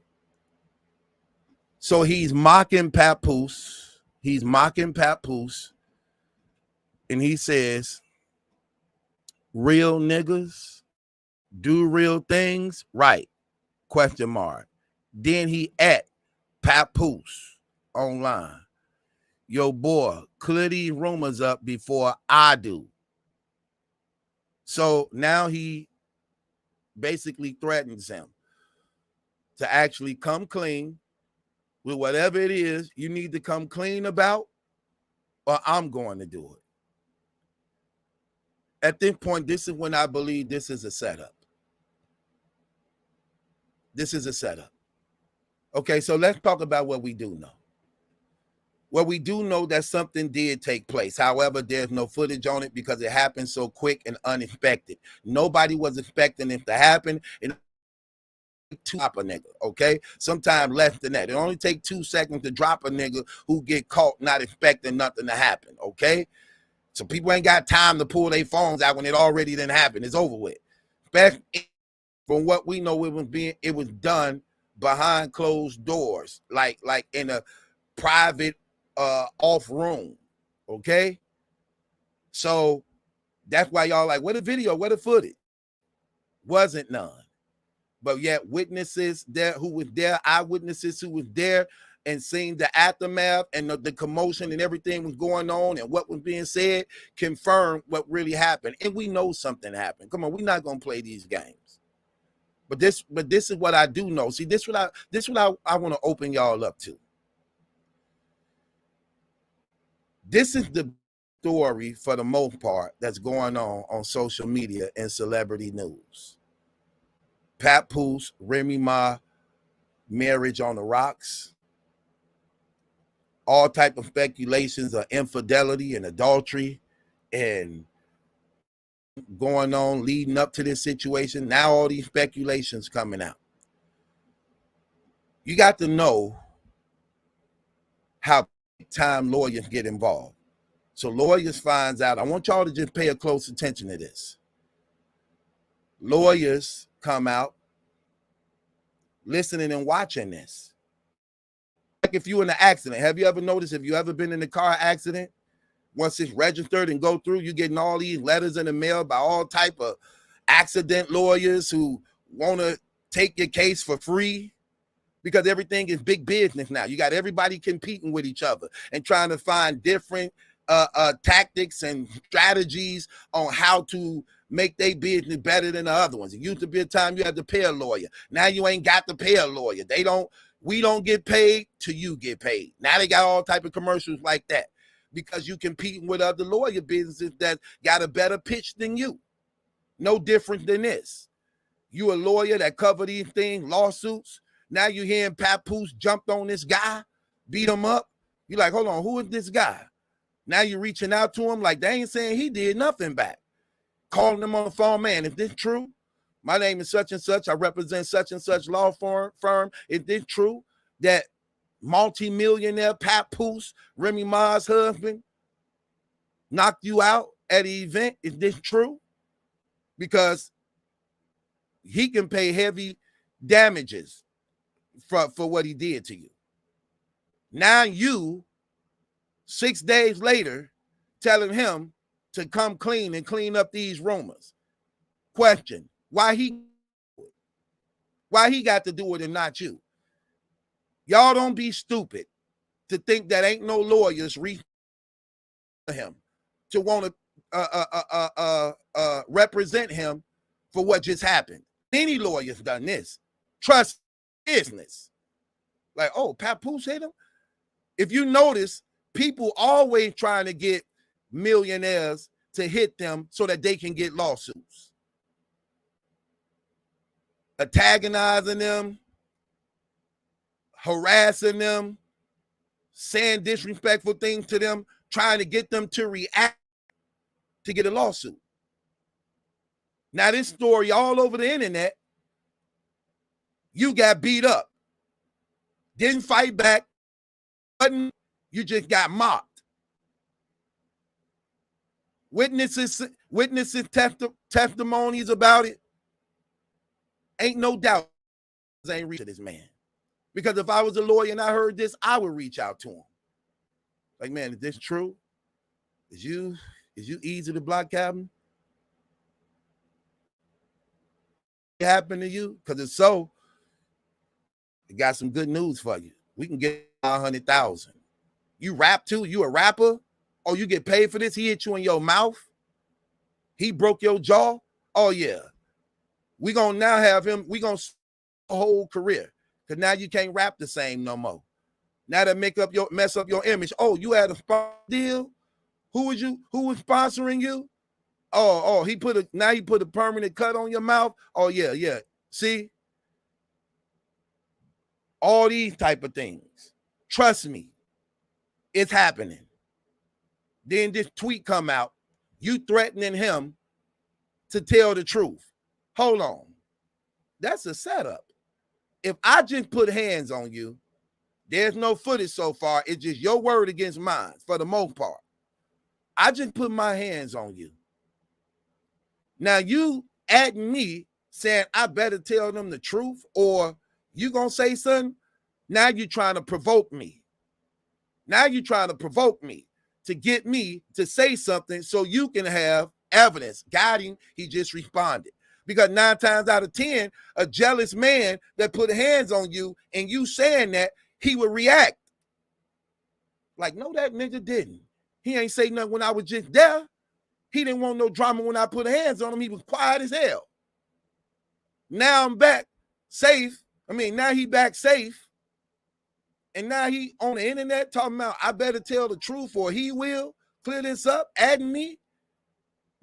[SPEAKER 6] So he's mocking Papoose. He's mocking Papoose. And he says, real niggas do real things, right? Question mark. Then he at Papoose online. Yo, boy, clear these rumors up before I do. So now he basically threatens him to actually come clean with whatever it is you need to come clean about, or I'm going to do it. At this point, this is when I believe this is a setup. This is a setup. Okay, so let's talk about what we do know. Well, we do know that something did take place. However, there's no footage on it because it happened so quick and unexpected. Nobody was expecting it to happen. And to drop a nigga, okay? Sometimes less than that. It only takes 2 seconds to drop a nigga who get caught not expecting nothing to happen, okay? So people ain't got time to pull their phones out when it already didn't happen. It's over with. From what we know, it was done behind closed doors, like in a private off room, okay? So that's why y'all like, where the video, where the footage? Wasn't none. But yet witnesses there who was there, eyewitnesses who was there and seen the aftermath and the commotion and everything was going on and what was being said, confirmed what really happened. And we know something happened. Come on, we're not gonna play these games. But this is what I do know. See, this is what I want to open y'all up to. This is the story, for the most part, that's going on social media and celebrity news. Papoose, Remy Ma, marriage on the rocks. All type of speculations of infidelity and adultery and going on leading up to this situation. Now all these speculations coming out. You got to know how time lawyers get involved. So lawyers finds out. I want y'all to just pay a close attention to this. Lawyers come out listening and watching this. Like if you're in an accident, have you ever noticed, if you ever been in a car accident, once it's registered and go through, you're getting all these letters in the mail by all type of accident lawyers who want to take your case for free, because everything is big business now. You got everybody competing with each other and trying to find different tactics and strategies on how to make their business better than the other ones. It used to be a time you had to pay a lawyer. Now you ain't got to pay a lawyer. We don't get paid till you get paid. Now they got all type of commercials like that because you competing with other lawyer businesses that got a better pitch than you. No different than this. You a lawyer that cover these things, lawsuits. Now you hearing Papoose jumped on this guy, beat him up. You're like, hold on, who is this guy? Now you're reaching out to him like they ain't saying he did nothing back. Calling him on the phone, man, is this true? My name is such and such. I represent such and such law firm. Is this true that multi-millionaire Papoose, Remy Ma's husband, knocked you out at the event? Is this true? Because he can pay heavy damages for what he did to you. Now you, 6 days later, telling him to come clean and clean up these rumors. Question, why he got to do it and not you? Y'all don't be stupid to think that ain't no lawyers reach him to want to represent him for what just happened. Any lawyer's done this. Trust business. Like, oh, Papoose hit him? If you notice, people always trying to get millionaires to hit them so that they can get lawsuits. Antagonizing them, harassing them, saying disrespectful things to them, trying to get them to react to get a lawsuit. Now, this story all over the internet, you got beat up. Didn't fight back. You just got mocked. Witnesses testimonies about it. Ain't no doubt ain't reach to this man. Because if I was a lawyer and I heard this, I would reach out to him. Like, man, is this true? Is you easy to block, Captain? It happened to you? Because if so, I got some good news for you. We can get 100,000. You rap too? You a rapper? Oh, you get paid for this? He hit you in your mouth? He broke your jaw? Oh, yeah. We gonna now have him, we gonna a whole career. Because now you can't rap the same no more. Now that mess up your image. Oh, you had a sponsor deal? Who was sponsoring you? Oh, he put a permanent cut on your mouth. Oh, yeah. See? All these type of things. Trust me. It's happening. Then this tweet come out. You threatening him to tell the truth. Hold on. That's a setup. If I just put hands on you, there's no footage so far. It's just your word against mine for the most part. I just put my hands on you. Now you adding me saying I better tell them the truth, or you gonna say something? Now you're trying to provoke me. Now you're trying to provoke me to get me to say something so you can have evidence. Got him. He just responded. Because 9 times out of 10, a jealous man that put hands on you and you saying that, he would react. Like, no, that nigga didn't. He ain't say nothing when I was just there. He didn't want no drama when I put hands on him. He was quiet as hell. Now I'm back safe. Now he back safe. And now he on the internet talking about I better tell the truth or he will clear this up, adding me.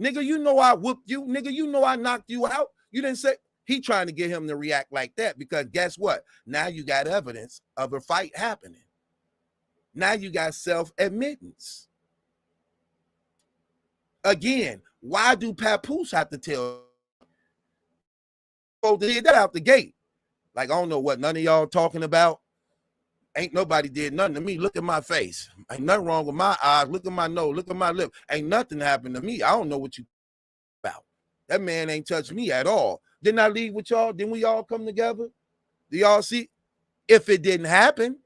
[SPEAKER 6] Nigga, you know I whooped you. Nigga, you know I knocked you out. You didn't say. He trying to get him to react like that because guess what? Now you got evidence of a fight happening. Now you got self-admittance. Again, why do Papoose have to tell? Oh, did that out the gate. Like, I don't know what none of y'all talking about. Ain't nobody did nothing to me. Look at my face. Ain't nothing wrong with my eyes. Look at my nose. Look at my lip. Ain't nothing happened to me. I don't know what you about. That man ain't touched me at all. Didn't I leave with y'all? Didn't we all come together? Do y'all see? If it didn't happen,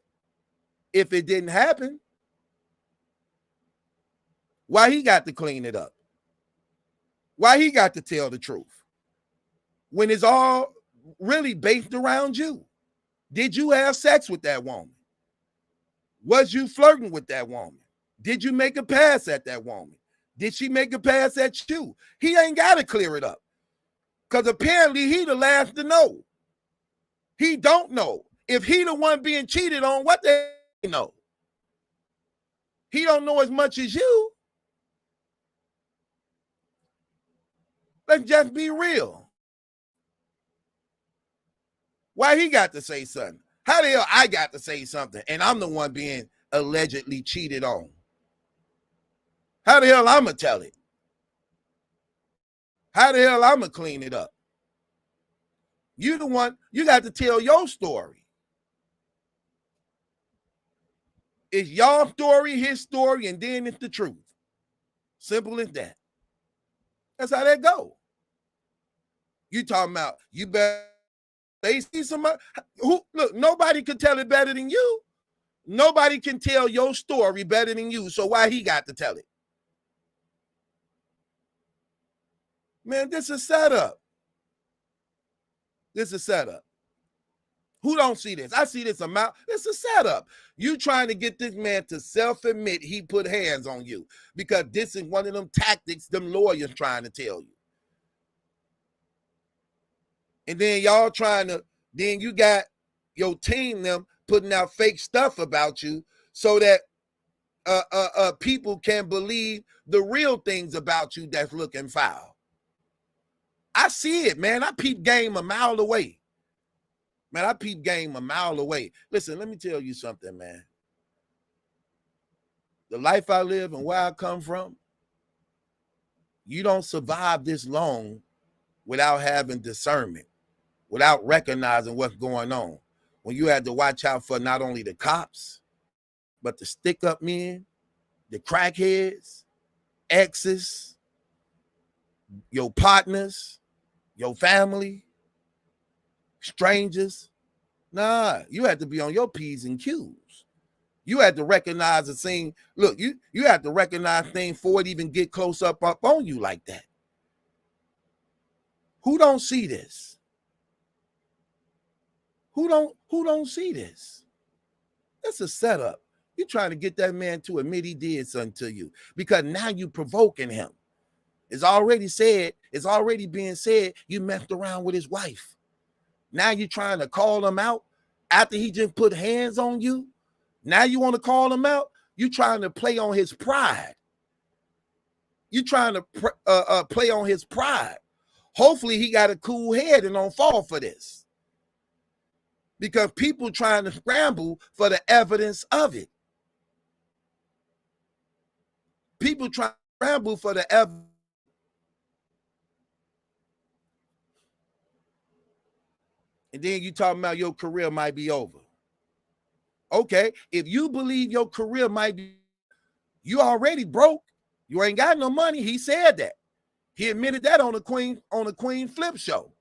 [SPEAKER 6] why he got to clean it up? Why he got to tell the truth? When it's all really based around you. Did you have sex with that woman? Was you flirting with that woman? Did you make a pass at that woman? Did she make a pass at you? He ain't got to clear it up. Because apparently he the last to know. He don't know. If he the one being cheated on, what they know? He don't know as much as you. Let's just be real. Why he got to say something? How the hell I got to say something and I'm the one being allegedly cheated on? How the hell I'm going to tell it? How the hell I'm going to clean it up? You the one, you got to tell your story. It's your story, his story, and then it's the truth. Simple as that. That's how that go. You talking about, you better, they see somebody, who, look, nobody can tell it better than you. Nobody can tell your story better than you, so why he got to tell it? Man, this is setup. This is setup. Who don't see this? I see this amount. It's a setup. You trying to get this man to self-admit he put hands on you because this is one of them tactics them lawyers trying to tell you. And then y'all trying to, then you got your team them putting out fake stuff about you so that people can believe the real things about you that's looking foul. I see it, man. I peep game a mile away. Man, I peep game a mile away. Listen, let me tell you something, man. The life I live and where I come from, you don't survive this long without having discernment, without recognizing what's going on. When you had to watch out for not only the cops, but the stick-up men, the crackheads, exes, your partners, your family, strangers. Nah, you had to be on your P's and Q's. You had to recognize the thing. Look, you have to recognize things before it even get close up on you like that. Who don't see this? Who don't see this? That's a setup. You're trying to get that man to admit he did something to you because now you provoking him. It's already said, it's already being said you messed around with his wife. Now you're trying to call him out after he just put hands on you. Now you want to call him out? You're trying to play on his pride. You're trying to play on his pride. Hopefully he got a cool head and don't fall for this. Because people trying to scramble for the evidence of it. People trying to scramble for the evidence. And then you talking about your career might be over. Okay, if you believe your career might be, you already broke. You ain't got no money. He said that. He admitted that on the Queen Flip show.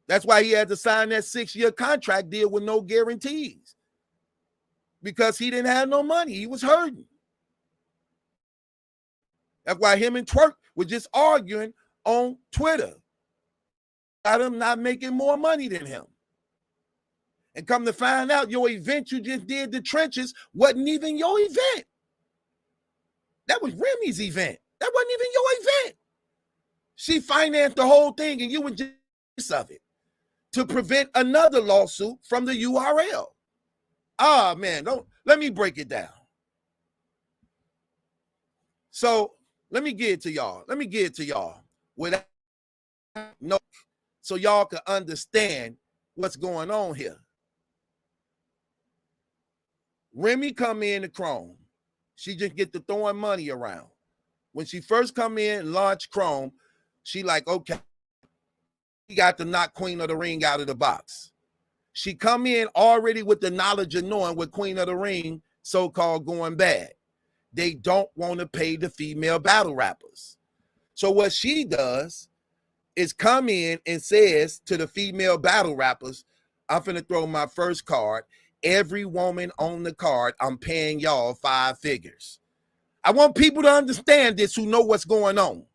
[SPEAKER 6] That's why he had to sign that 6-year contract deal with no guarantees. Because he didn't have no money. He was hurting. That's why him and Twerk were just arguing on Twitter. Got him not making more money than him. And come to find out, your event you just did, the trenches, wasn't even your event. That was Remy's event. That wasn't even your event. She financed the whole thing and you were just of it to prevent another lawsuit from the URL. Ah, man, let me break it down. So let me get it to y'all. Let me get it to y'all without no, so y'all can understand what's going on here. Remy come in the Chrome. She just get to throwing money around. When she first come in and launch Chrome, she like, okay, he got to knock Queen of the Ring out of the box. She come in already with the knowledge of knowing what Queen of the Ring so-called going bad. They don't want to pay the female battle rappers. So what she does is come in and says to the female battle rappers, I'm finna throw my first card. Every woman on the card, I'm paying y'all 5 figures. I want people to understand this who know what's going on.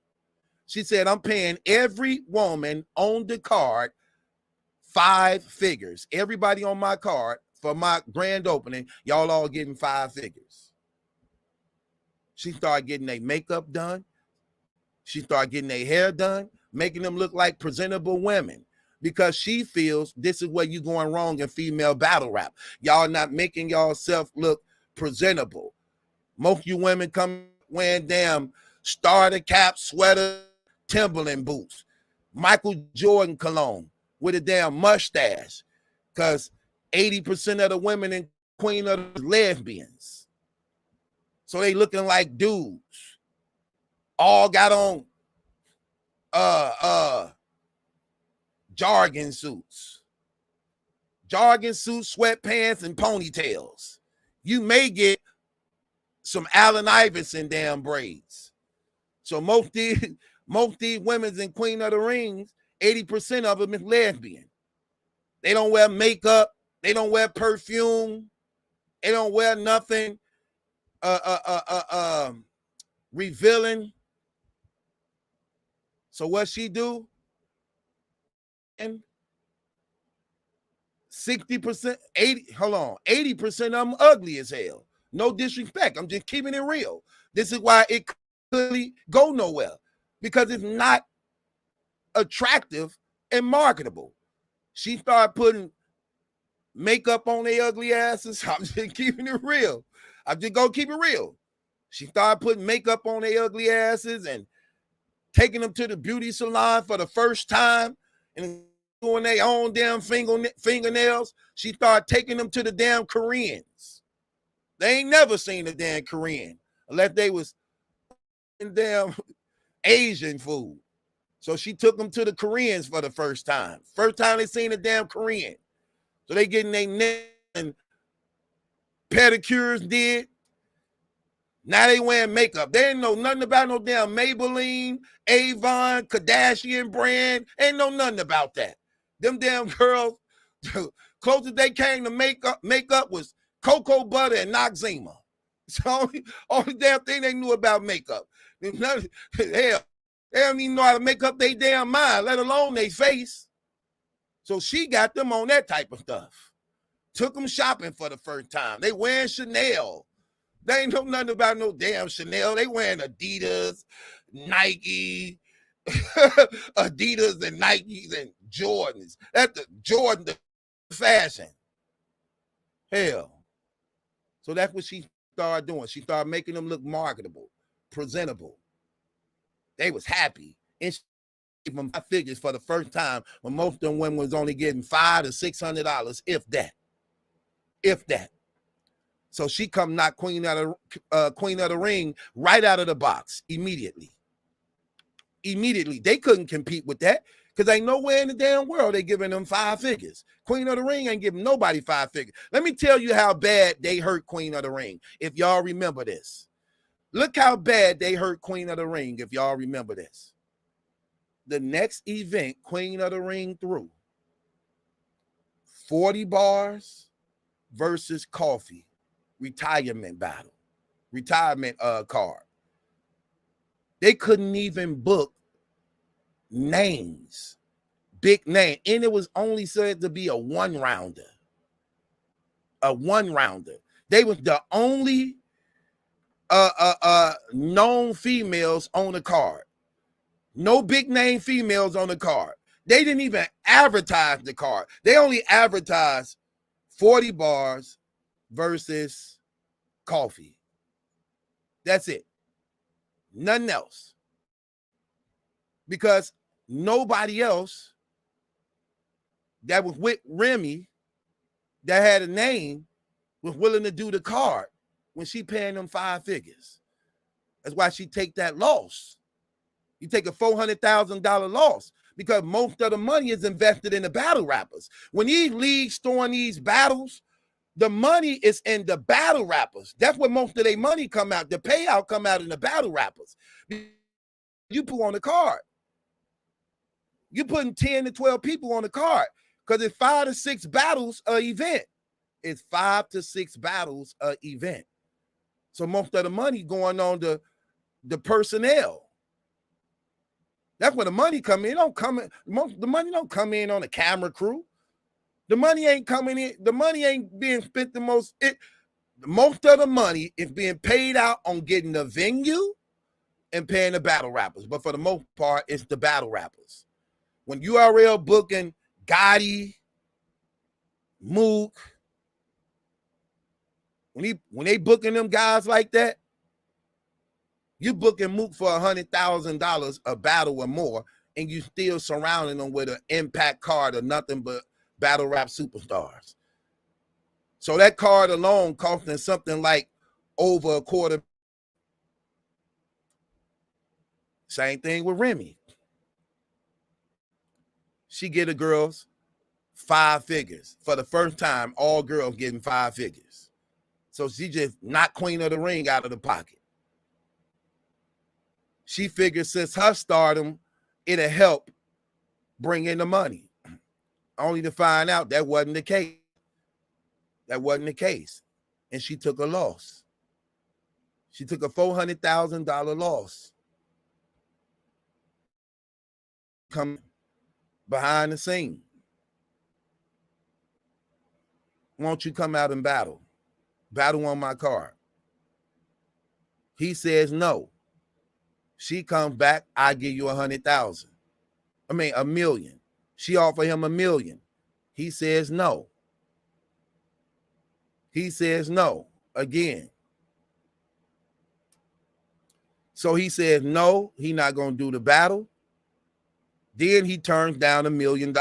[SPEAKER 6] She said, I'm paying every woman on the card 5 figures. Everybody on my card for my grand opening, y'all all getting 5 figures. She started getting their makeup done. She started getting their hair done, making them look like presentable women. Because she feels this is where you going wrong in female battle rap. Y'all not making yourself look presentable. Most of you women come wearing damn starter cap, sweater, Timberland boots, Michael Jordan cologne with a damn mustache. Because 80% of the women in Queen are lesbians. So they looking like dudes. All got on jargon suits, sweatpants, and ponytails. You may get some Allen Iverson damn braids. So most these women's in Queen of the Rings, 80% of them is lesbian. They don't wear makeup. They don't wear perfume. They don't wear nothing revealing. So what she do? And 60%, 80% of them ugly as hell. No disrespect. I'm just keeping it real. This is why it clearly go nowhere, because it's not attractive and marketable. She started putting makeup on their ugly asses. I'm just keeping it real. I'm just gonna keep it real. She started putting makeup on their ugly asses and taking them to the beauty salon for the first time and doing their own damn fingernails. She started taking them to the damn Koreans. They ain't never seen a damn Korean unless they was in damn Asian food. So she took them to the Koreans for the first time. First time they seen a damn Korean. So they getting their nails and pedicures did. Now they wearing makeup. They didn't know nothing about no damn Maybelline, Avon, Kardashian brand. Ain't know nothing about that. Them damn girls, closest they came to makeup was cocoa butter and Noxzema. So only damn thing they knew about makeup. Hell, they don't even know how to make up their damn mind, let alone their face. So she got them on that type of stuff. Took them shopping for the first time. They wearing Chanel. They ain't know nothing about no damn Chanel. They wearing Adidas, Nike, Adidas and Nikes and Jordans. That's the Jordan fashion. Hell. So that's what she started doing. She started making them look marketable, presentable. They was happy. And she gave them figures for the first time when most of them women was only getting $500 to $600, if that. If that. So she come knock Queen of the Ring right out of the box immediately. Immediately. They couldn't compete with that because ain't nowhere in the damn world they giving them 5 figures. Queen of the Ring ain't giving nobody 5 figures. Let me tell you how bad they hurt Queen of the Ring, if y'all remember this. Look how bad they hurt Queen of the Ring, if y'all remember this. The next event Queen of the Ring threw, 40 bars versus coffee. Retirement battle, retirement card. They couldn't even book names, big name, and it was only said to be a one-rounder. A one-rounder. They was the only known females on the card. No big name females on the card. They didn't even advertise the card. They only advertised 40 bars versus coffee. That's it. Nothing else. Because nobody else that was with Remy that had a name was willing to do the card when she paying them 5 figures. That's why she take that loss. You take a $400,000 loss because most of the money is invested in the battle rappers. When these leagues throwing these battles, the money is in the battle rappers. That's where most of their money come out. The payout come out in the battle rappers. You put on the card. You putting 10 to 12 people on the card because it's 5 to 6 battles a event. It's 5 to 6 battles a event. So most of the money going on the personnel. That's where the money come in. The money don't come in on the camera crew. The money ain't coming in. The money ain't being spent the most. Most of the money is being paid out on getting the venue and paying the battle rappers. But for the most part, it's the battle rappers. When URL booking Gotti, Mook, when they booking them guys like that, you booking Mook for $100,000 a battle or more, and you still surrounding them with an impact card or nothing but battle rap superstars. So that card alone costing something like over $250,000. Same thing with Remy. She get the girls 5 figures. For the first time, all girls getting 5 figures. So she just knocked Queen of the Ring out of the pocket. She figured since her stardom, it'll help bring in the money. Only to find out that wasn't the case. That wasn't the case. And she took a loss. She took a $400,000 loss. come behind the scene. Won't you come out and battle? Battle on my card. He says no. She comes back, I give you 100,000. I mean, $1 million. She offered him $1 million. He says no. He says no again. So he says no, he's not going to do the battle. Then he turns down $1 million.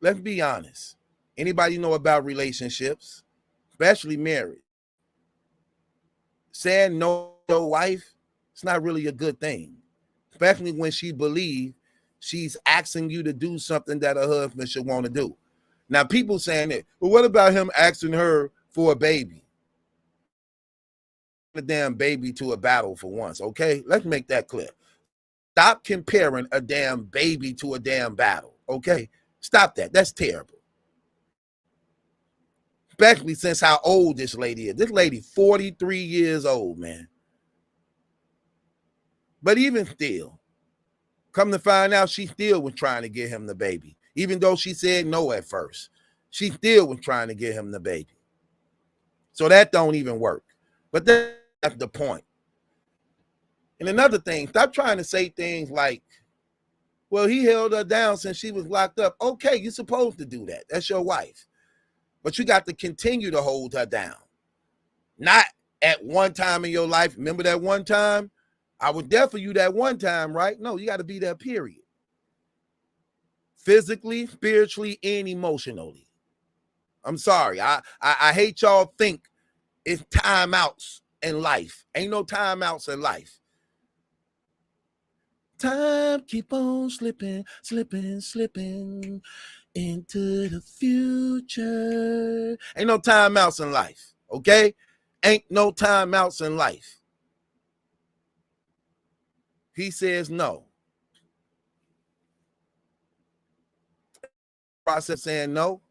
[SPEAKER 6] Let's be honest. Anybody know about relationships, especially marriage? Saying no to your wife, it's not really a good thing, especially when she believes she's asking you to do something that her husband should want to do. Now, people saying that, well, what about him asking her for a baby? A damn baby to a battle for once, okay? Let's make that clear. Stop comparing a damn baby to a damn battle, okay? Stop that. That's terrible. Especially since how old this lady is. This lady, 43 years old, man. But even still, come to find out, she still was trying to get him the baby. Even though she said no at first, she still was trying to get him the baby. So that don't even work. But that's the point. And another thing, stop trying to say things like, well, he held her down since she was locked up. Okay, you're supposed to do that. That's your wife. But you got to continue to hold her down. Not at one time in your life. Remember that one time? I was there for you that one time, right? No, you got to be there, period. Physically, spiritually, and emotionally. I'm sorry. I hate y'all think it's timeouts in life. Ain't no timeouts in life. Time keep on slipping, slipping, slipping into the future. Ain't no timeouts in life, okay? Ain't no timeouts in life. He says no. Process saying no.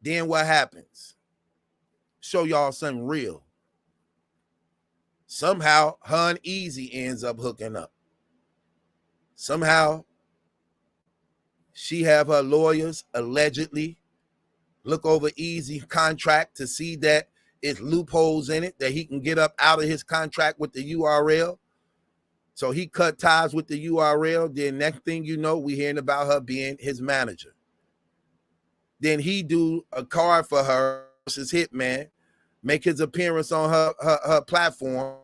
[SPEAKER 6] Then what happens? Show y'all something real. Somehow, her and Easy ends up hooking up. Somehow, she have her lawyers allegedly look over Easy contract to see that it's loopholes in it, that he can get up out of his contract with the URL. So he cut ties with the URL. Then next thing you know, we hearing about her being his manager. Then he do a card for her versus Hitman, make his appearance on her platform,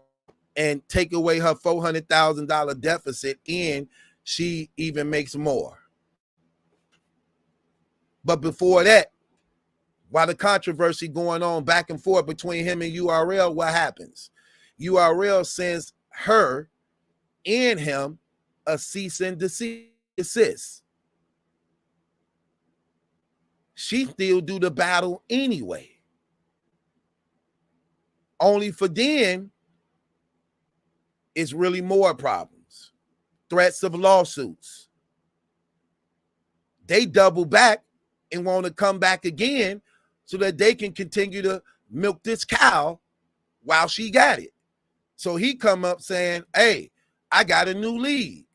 [SPEAKER 6] and take away her $400,000 deficit, and she even makes more. But before that, while the controversy going on back and forth between him and URL, what happens? URL sends her and him a cease and desist. She still do the battle anyway. Only for then, it's really more problems. Threats of lawsuits. They double back and want to come back again so that they can continue to milk this cow while she got it. So he come up saying, hey, I got a new league.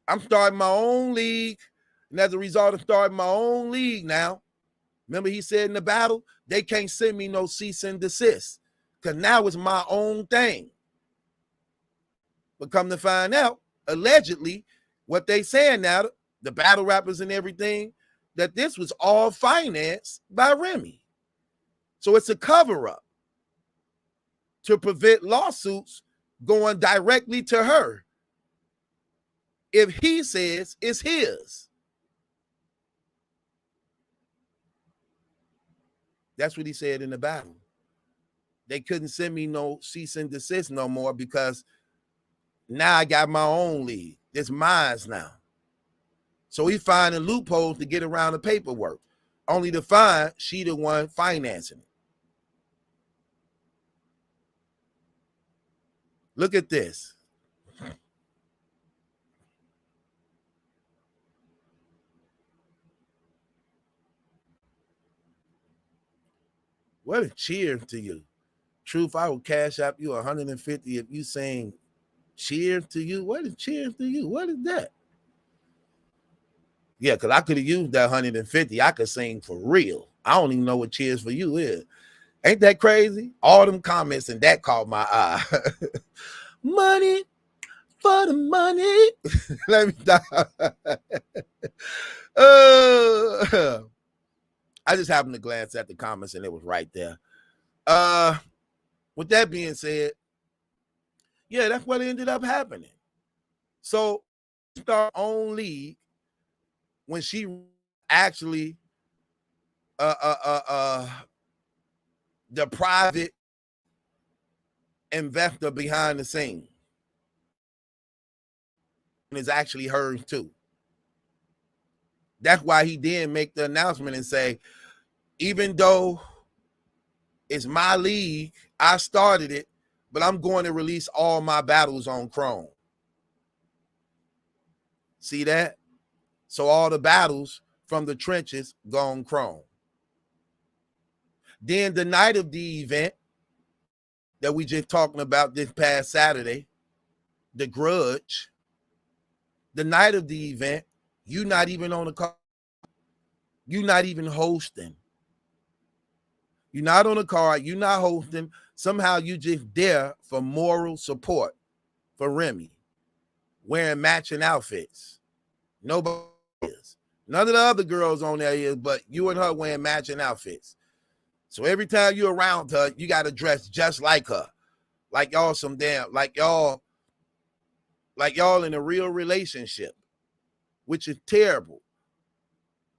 [SPEAKER 6] I'm starting my own league. And as a result of starting my own league now, remember he said in the battle, they can't send me no cease and desist because now it's my own thing. But come to find out, allegedly, what they saying now, the battle rappers and everything, that this was all financed by Remy. So it's a cover-up to prevent lawsuits going directly to her if he says it's his. That's what he said in the battle. They couldn't send me no cease and desist no more because now I got my own league. It's mine now. So he finding loopholes to get around the paperwork, only to find she the one financing it. Look at this. What a cheer to you. Truth, I will cash app you 150 if you saying Cheers to you. What is cheers to you? What is that? Yeah, because I could have used that 150. I could sing for real. I don't even know what cheers for you is. Ain't that crazy? All them comments and that caught my eye. Money for the money. Let me I just happened to glance at the comments and it was right there. With that being said, yeah, that's what ended up happening. So start own league when she actually the private investor behind the scene is actually hers too. That's why he did make the announcement and say, even though it's my league, I started it, but I'm going to release all my battles on Chrome. See that? So all the battles from the trenches go on Chrome. Then the night of the event that we just talking about this past Saturday, the Grudge, the night of the event, you not even on the card. You not even hosting. You're not on the card. You're not hosting. Somehow you just there for moral support for Remy, wearing matching outfits. Nobody is. None of the other girls on there is, but you and her wearing matching outfits. So every time you're around her, you got to dress just like her. Like y'all some damn, like y'all in a real relationship, which is terrible.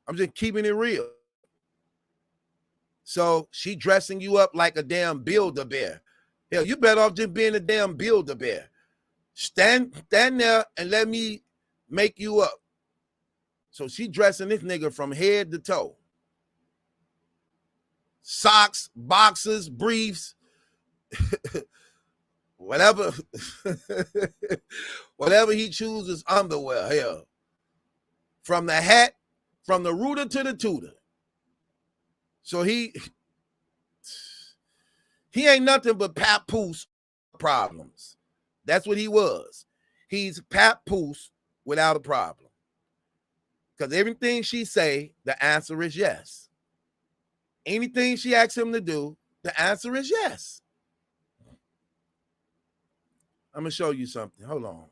[SPEAKER 6] I'm just keeping it real. So she dressing you up like a damn Build-A-Bear. Hell, you better off just being a damn Build-A-Bear. Stand there and let me make you up. So she dressing this nigga from head to toe. Socks, boxers, briefs, whatever, whatever he chooses, underwear. Hell, from the hat, from the rooter to the tutor. So he ain't nothing but Papoose problems. That's what he was. He's Papoose without a problem. Because everything she say, the answer is yes. Anything she asks him to do, the answer is yes. I'm going to show you something. Hold on.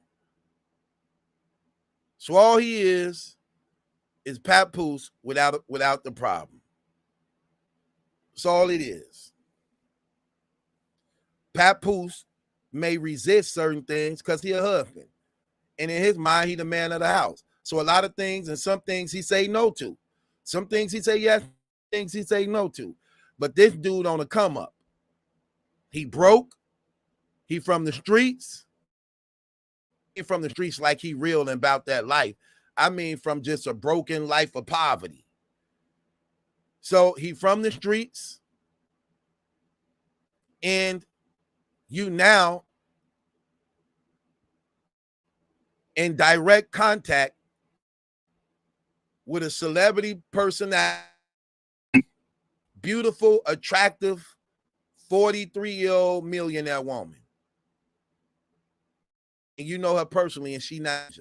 [SPEAKER 6] So all he is Papoose without the problem. That's all it is. Papoose may resist certain things because he a husband. And in his mind, he the man of the house. So a lot of things and some things he say no to. Some things he say yes, things he say no to. But this dude on the come up. He broke. He from the streets. He from the streets like he real and about that life. I mean from just a broken life of poverty. So he from the streets. And you now in direct contact with a celebrity personality, beautiful, attractive, 43-year-old millionaire woman. And you know her personally and she not.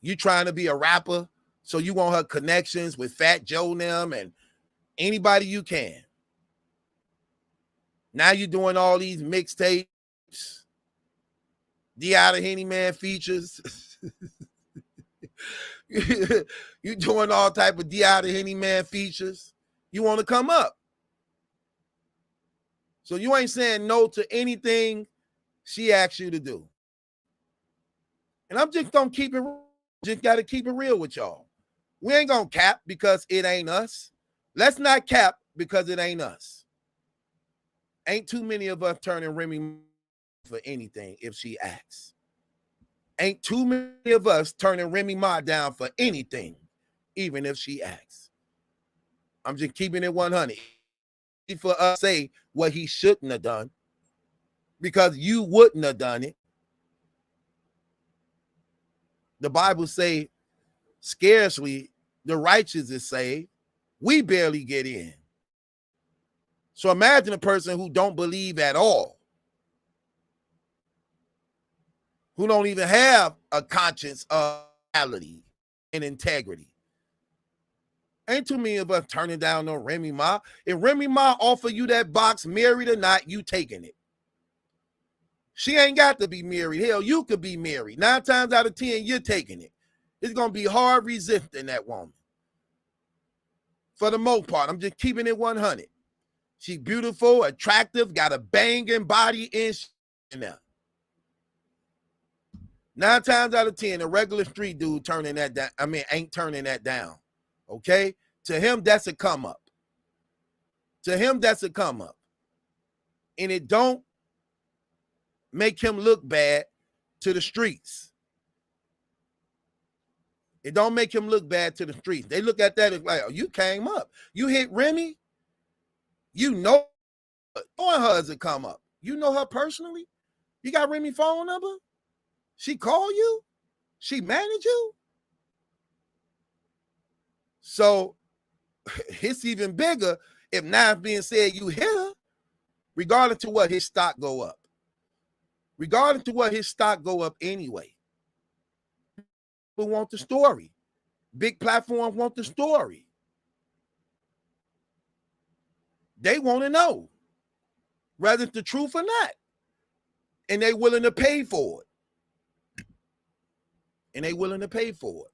[SPEAKER 6] You trying to be a rapper, so you want her connections with Fat Joe and them and anybody you can. Now you're doing all these mixtapes, the Out of Henny Man features. You doing all type of D Out of Henny Man features. You want to come up. So you ain't saying no to anything she asks you to do. And I'm just gonna keep it, just gotta keep it real with y'all. We ain't gonna cap because it ain't us. Let's not cap because it ain't us. Ain't too many of us turning Remy for anything if she asks. Ain't too many of us turning Remy Ma down for anything, even if she asks. I'm just keeping it 100. For us to say what he shouldn't have done, because you wouldn't have done it. The Bible say, scarcely the righteous is saved. We barely get in. So imagine a person who don't believe at all. who don't even have a conscience of reality and integrity. Ain't too many of us turning down no Remy Ma. If Remy Ma offer you that box, married or not, you taking it. She ain't got to be married. Hell, you could be married. 9 times out of 10, you're taking it. It's going to be hard resisting that woman. For the most part, I'm just keeping it 100. She's beautiful, attractive, got a banging body in there. 9 times out of 10, a regular street dude turning that down. I mean, ain't turning that down. Okay? To him, that's a come up. To him, that's a come up. And it don't make him look bad to the streets. It don't make him look bad to the streets. They look at that as like, oh, you came up. You hit Remy. You know knowing her as a come up. You know her personally? You got Remy's phone number? She call you? She manage you? So it's even bigger if now being said you hit her, regardless to what his stock go up. Regardless to what his stock go up anyway. People want the story. Big platforms want the story. They want to know whether it's the truth or not. And they willing to pay for it. And they willing to pay for it.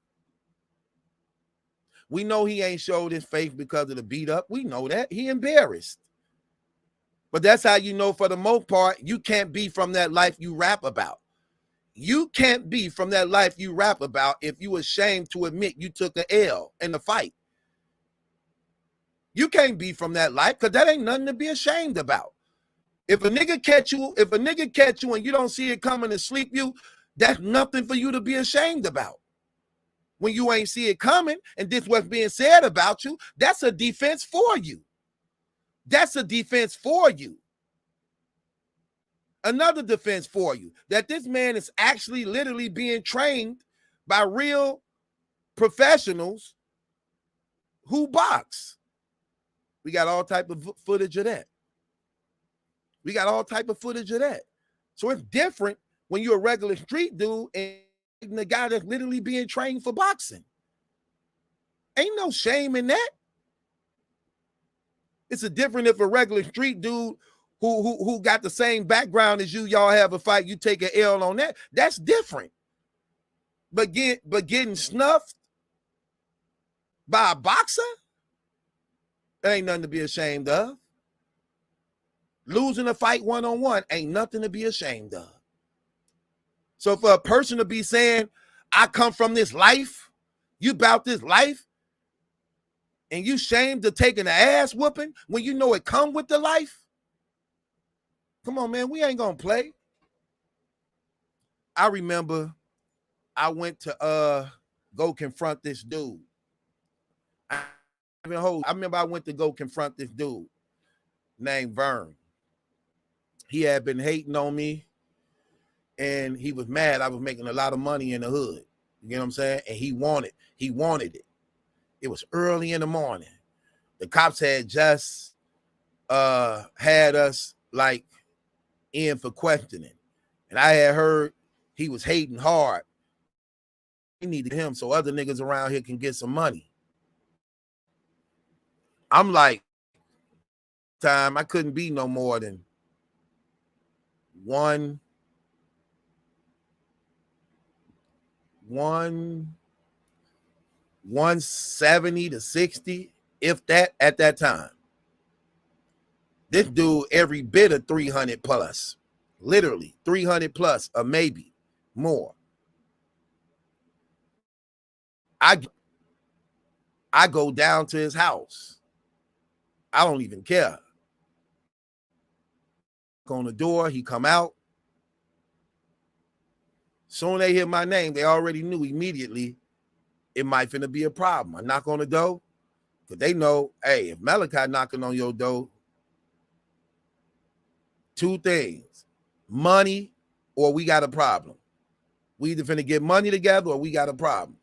[SPEAKER 6] We know he ain't showed his face because of the beat up. We know that. He embarrassed. But that's how you know for the most part, you can't be from that life you rap about. You can't be from that life you rap about if you ashamed to admit you took an L in the fight. You can't be from that life because that ain't nothing to be ashamed about. If a nigga catch you and you don't see it coming to sleep you, that's nothing for you to be ashamed about. When you ain't see it coming and this what's being said about you, that's a defense for you. That's a defense for you. Another defense for you, that this man is actually literally being trained by real professionals who box. We got all type of footage of that. We got all type of footage of that. So it's different when you're a regular street dude and the guy that's literally being trained for boxing. Ain't no shame in that. It's a different if a regular street dude who got the same background as you, y'all have a fight, you take an L on that. That's different. But getting snuffed by a boxer, that ain't nothing to be ashamed of. Losing a fight one-on-one ain't nothing to be ashamed of. So for a person to be saying, I come from this life, you about this life, and you shamed to taking an ass whooping when you know it come with the life? Come on, man, we ain't gonna play. I remember I went to go confront this dude. I remember I went to go confront this dude named Vern. He had been hating on me, and he was mad I was making a lot of money in the hood. You know what I'm saying? And he wanted it. It was early in the morning. The cops had just had us like in for questioning. And I had heard he was hating hard. He needed him so other niggas around here can get some money. I'm like, time I couldn't be no more than 170 to 60, if that, at that time. This dude every bit of 300 plus, literally 300 plus, or maybe more. I go down to his house. I don't even care. On the door, he come out. Soon they hear my name, they already knew immediately it might finna be a problem. I knock on the door, because they know, hey, if Maliki knocking on your door, 2 things: money or we got a problem. We either finna get money together or we got a problem.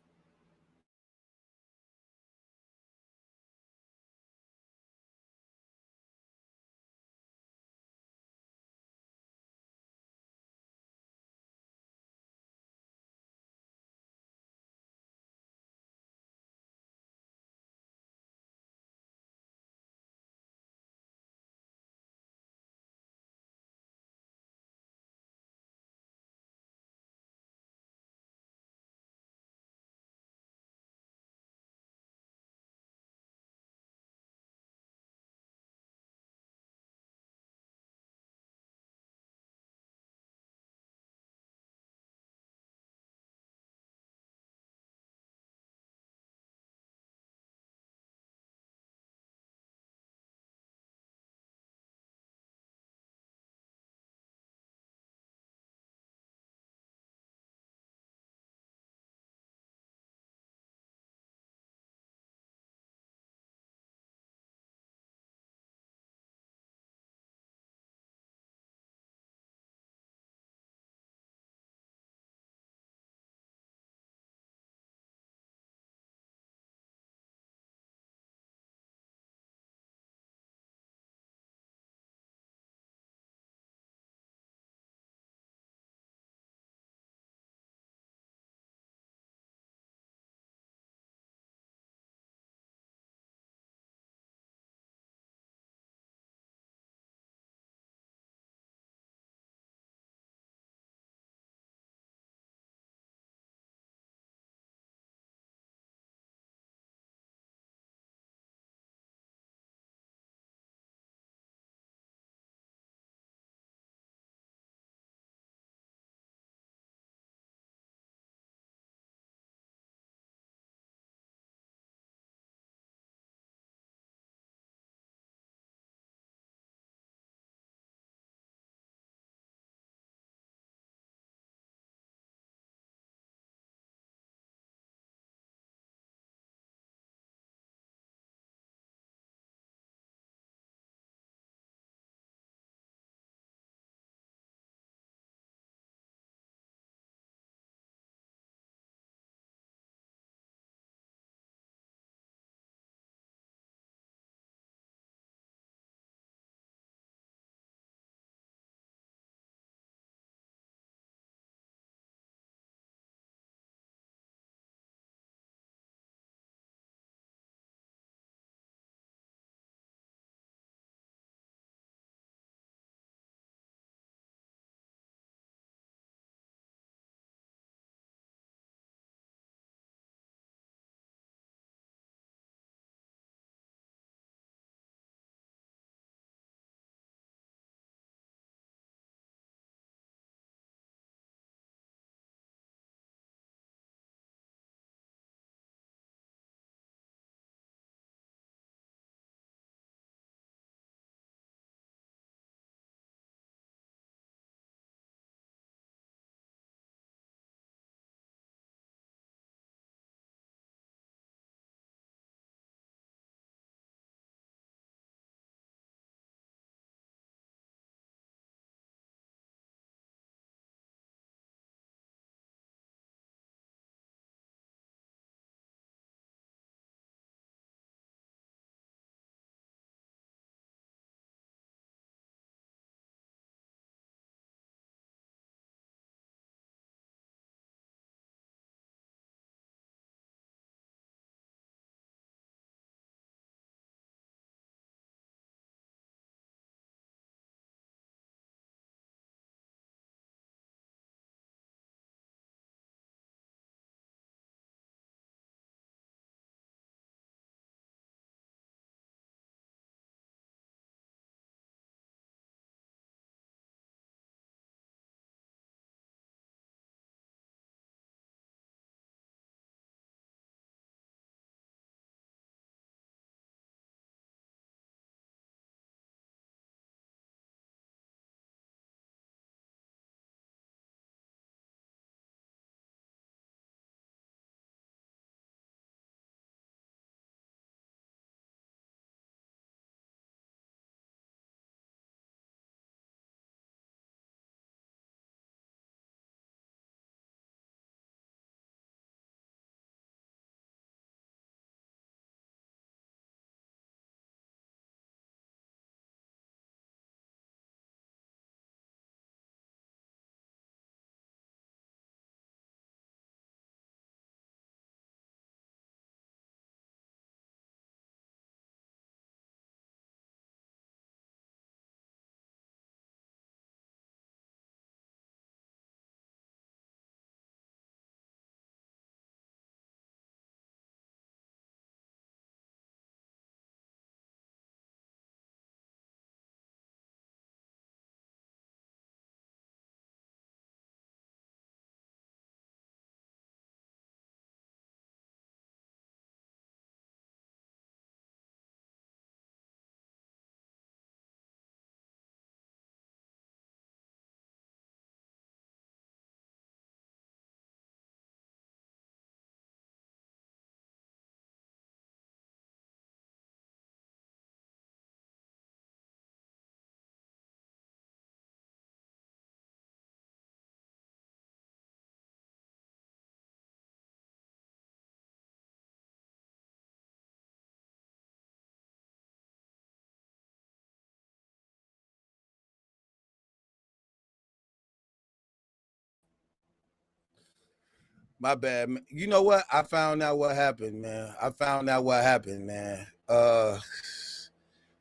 [SPEAKER 6] My bad, man. You know what? I found out what happened, man.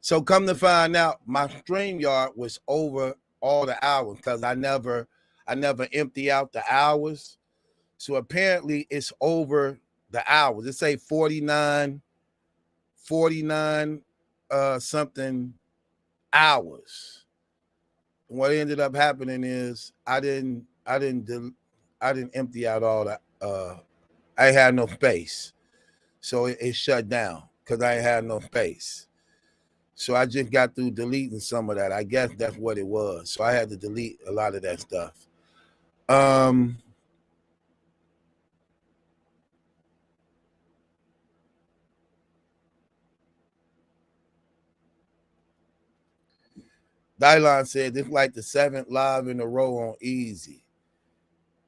[SPEAKER 6] So come to find out, my StreamYard was over all the hours because I never empty out the hours. So apparently it's over the hours. It say 49 something hours. And what ended up happening is I didn't empty out all the I had no space. So it shut down because I had no space. So I just got through deleting some of that. I guess that's what it was. So I had to delete a lot of that stuff. Dylon said, this like the 7th live in a row on Easy.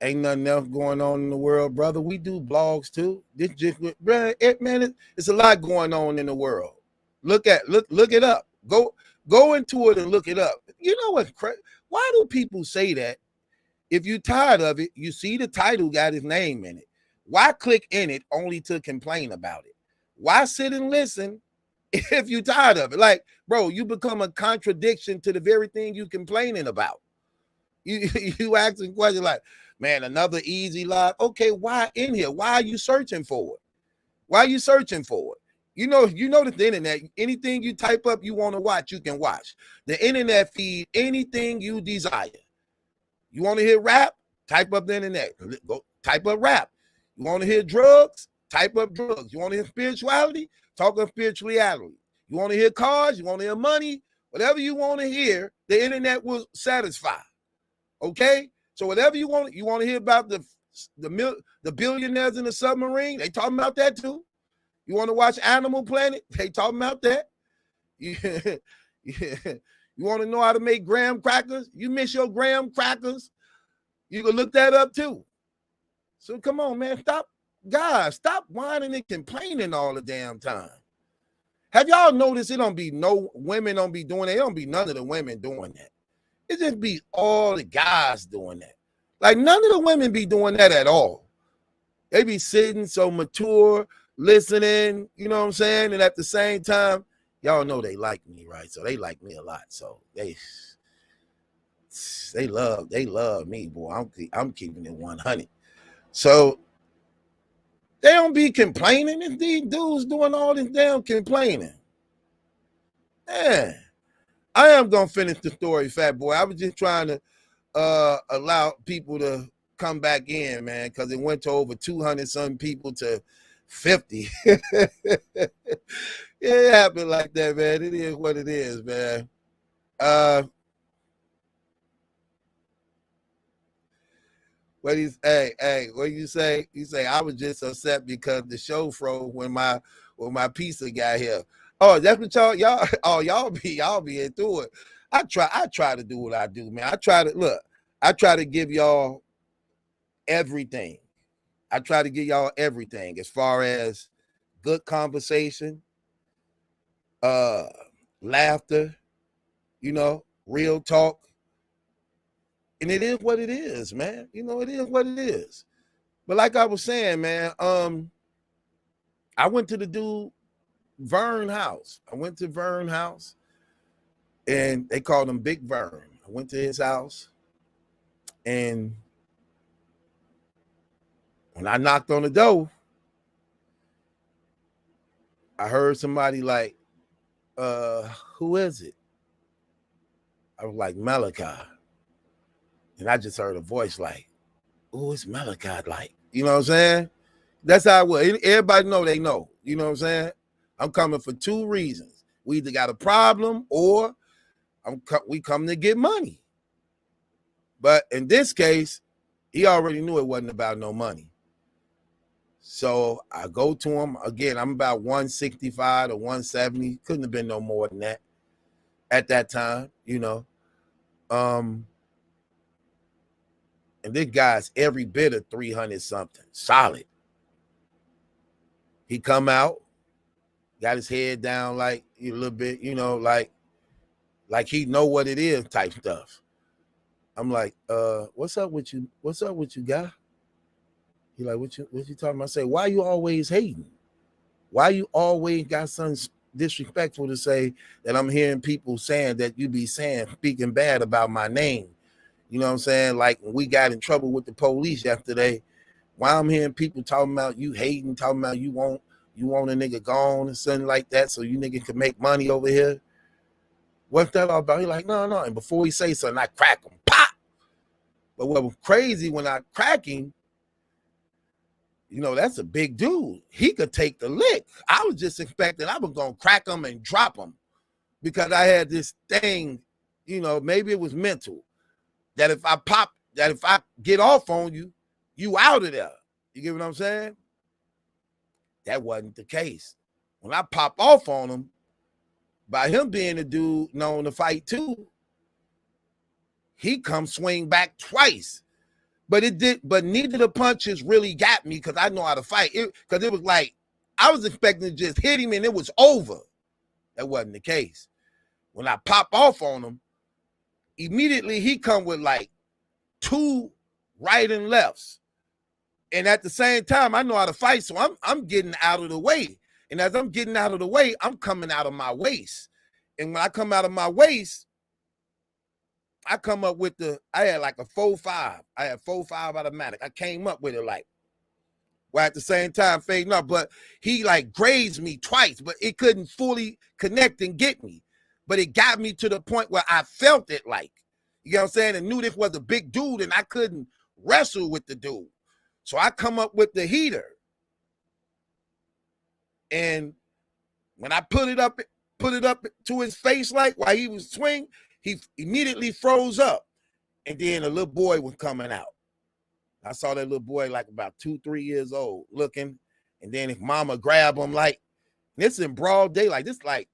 [SPEAKER 6] Ain't nothing else going on in the world, brother. We do blogs too. This just, man, it's a lot going on in the world. Look it up. Go into it and look it up. You know what's crazy? Why do people say that? If you're tired of it, you see the title got his name in it. Why click in it only to complain about it? Why sit and listen if you're tired of it? Like, bro, you become a contradiction to the very thing you complaining about. You asking questions like, man, another easy live. Okay, why in here? Why are you searching for it? Why are you searching for it? You know the internet, anything you type up you want to watch, you can watch. The internet feed anything you desire. You want to hear rap? Type up the internet. Go type up rap. You want to hear drugs? Type up drugs. You want to hear spirituality? Talk of spirituality. You want to hear cars? You want to hear money? Whatever you want to hear, the internet will satisfy. Okay? So whatever you want to hear about the billionaires in the submarine, they talking about that too. You want to watch Animal Planet? They talking about that. Yeah. You want to know how to make graham crackers? You miss your graham crackers? You can look that up too. So come on, man. Stop whining and complaining all the damn time. Have y'all noticed it don't be no women don't be doing it? It don't be none of the women doing that. It just be all the guys doing that. Like none of the women be doing that at all. They be sitting so mature, listening, you know what I'm saying? And at the same time, y'all know they like me, right? So they like me a lot. So they love me, boy. I'm keeping it 100. So they don't be complaining. If these dudes doing all this damn complaining. Man, I am gonna finish the story, fat boy. I was just trying to allow people to come back in, man, because it went to over 200 some people to 50. It happened like that, man. It is what it is, man. What you say? You say I was just upset because the show froze when my pizza got here. Oh, that's what y'all be into it. I try to do what I do, man. I try to give y'all everything. I try to give y'all everything as far as good conversation, laughter, real talk. And it is what it is, man. It is what it is. But like I was saying, man, I went to the dude Vern house. I went to Vern house and they called him Big Vern. I went to his house and when I knocked on the door, I heard somebody like, who is it? I was like, Maliki. And I just heard a voice like, oh, it's Maliki. Like, you know what I'm saying? That's how it was. Everybody know they know. You know what I'm saying? I'm coming for two reasons. We either got a problem or we come to get money. But in this case, he already knew it wasn't about no money. So I go to him. Again, I'm about 165 to 170. Couldn't have been no more than that at that time, And this guy's every bit of 300 something, solid. He come out, got his head down like a little bit, like he know what it is type stuff. I'm like, what's up with you? What's up with you, guy? He like, what you talking about? I say, why you always hating? Why you always got something disrespectful to say that I'm hearing people saying that you be saying, speaking bad about my name? You know what I'm saying? Like when we got in trouble with the police yesterday, why I'm hearing people talking about you hating, talking about you want a nigga gone and something like that so you nigga can make money over here. What's that all about? He like, no. And before he say something, I crack him. Pop! But what was crazy when I crack him, you know, that's a big dude. He could take the lick. I was just expecting I was going to crack him and drop him because I had this thing, you know, maybe it was mental, that if I get off on you, you out of there. You get what I'm saying? That wasn't the case. When I pop off on him, by him being a dude known to fight too, he come swing back twice. But neither of the punches really got me because I know how to fight. Because it was like, I was expecting to just hit him and it was over. That wasn't the case. When I pop off on him, immediately he come with like 2 right and lefts. And at the same time, I know how to fight, so I'm getting out of the way. And as I'm getting out of the way, I'm coming out of my waist. And when I come out of my waist, I come up with I had like a 4.5. I had 4.5 automatic. I came up with it like, while at the same time fading up. But he like grazed me twice, but it couldn't fully connect and get me. But it got me to the point where I felt it like, you know what I'm saying? And knew this was a big dude and I couldn't wrestle with the dude. So I come up with the heater. And when I put it up to his face like while he was swinging, he immediately froze up. And then a little boy was coming out. I saw that little boy like about 2-3 years old looking. And then his mama grabbed him like, this in broad daylight. This like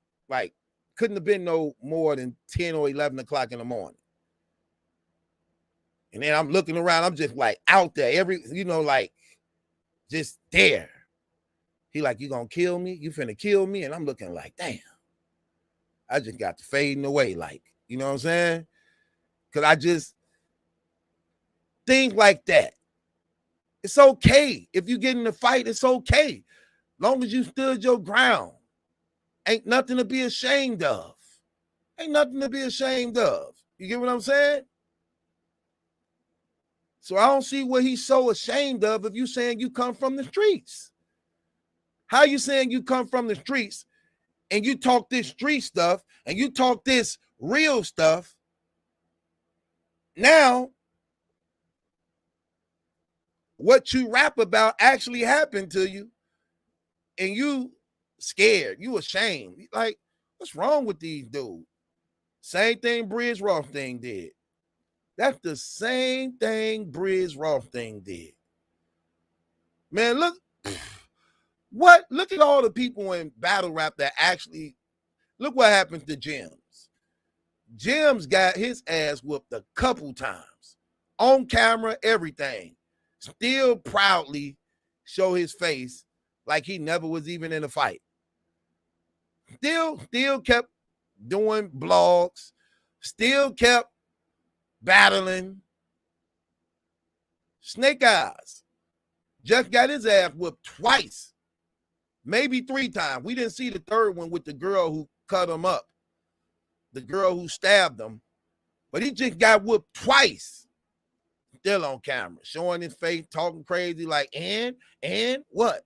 [SPEAKER 6] couldn't have been no more than 10 or 11 o'clock in the morning. And then I'm looking around, I'm just like out there, like just there. He like, you gonna kill me? You finna kill me? And I'm looking like, damn. I just got to fading away, like, you know what I'm saying? Because I just think like that. It's okay. If you get in a fight, it's okay. Long as you stood your ground. Ain't nothing to be ashamed of. Ain't nothing to be ashamed of. You get what I'm saying? So I don't see what he's so ashamed of if you saying you come from the streets. How you saying you come from the streets and you talk this street stuff and you talk this real stuff? Now, what you rap about actually happened to you and you scared, you ashamed. Like, what's wrong with these dudes? Same thing Bridge Rothstein did. That's the same thing Bridge Rothstein did. Man, look at all the people in battle rap that actually, look what happened to Gems. Gems got his ass whooped a couple times. On camera, everything. Still proudly show his face like he never was even in a fight. Still kept doing blogs. Still kept battling. Snake Eyes just got his ass whooped twice, maybe 3 times. We didn't see the third one with the girl who cut him up, the girl who stabbed him, but he just got whooped twice. Still on camera, showing his face, talking crazy like, and what?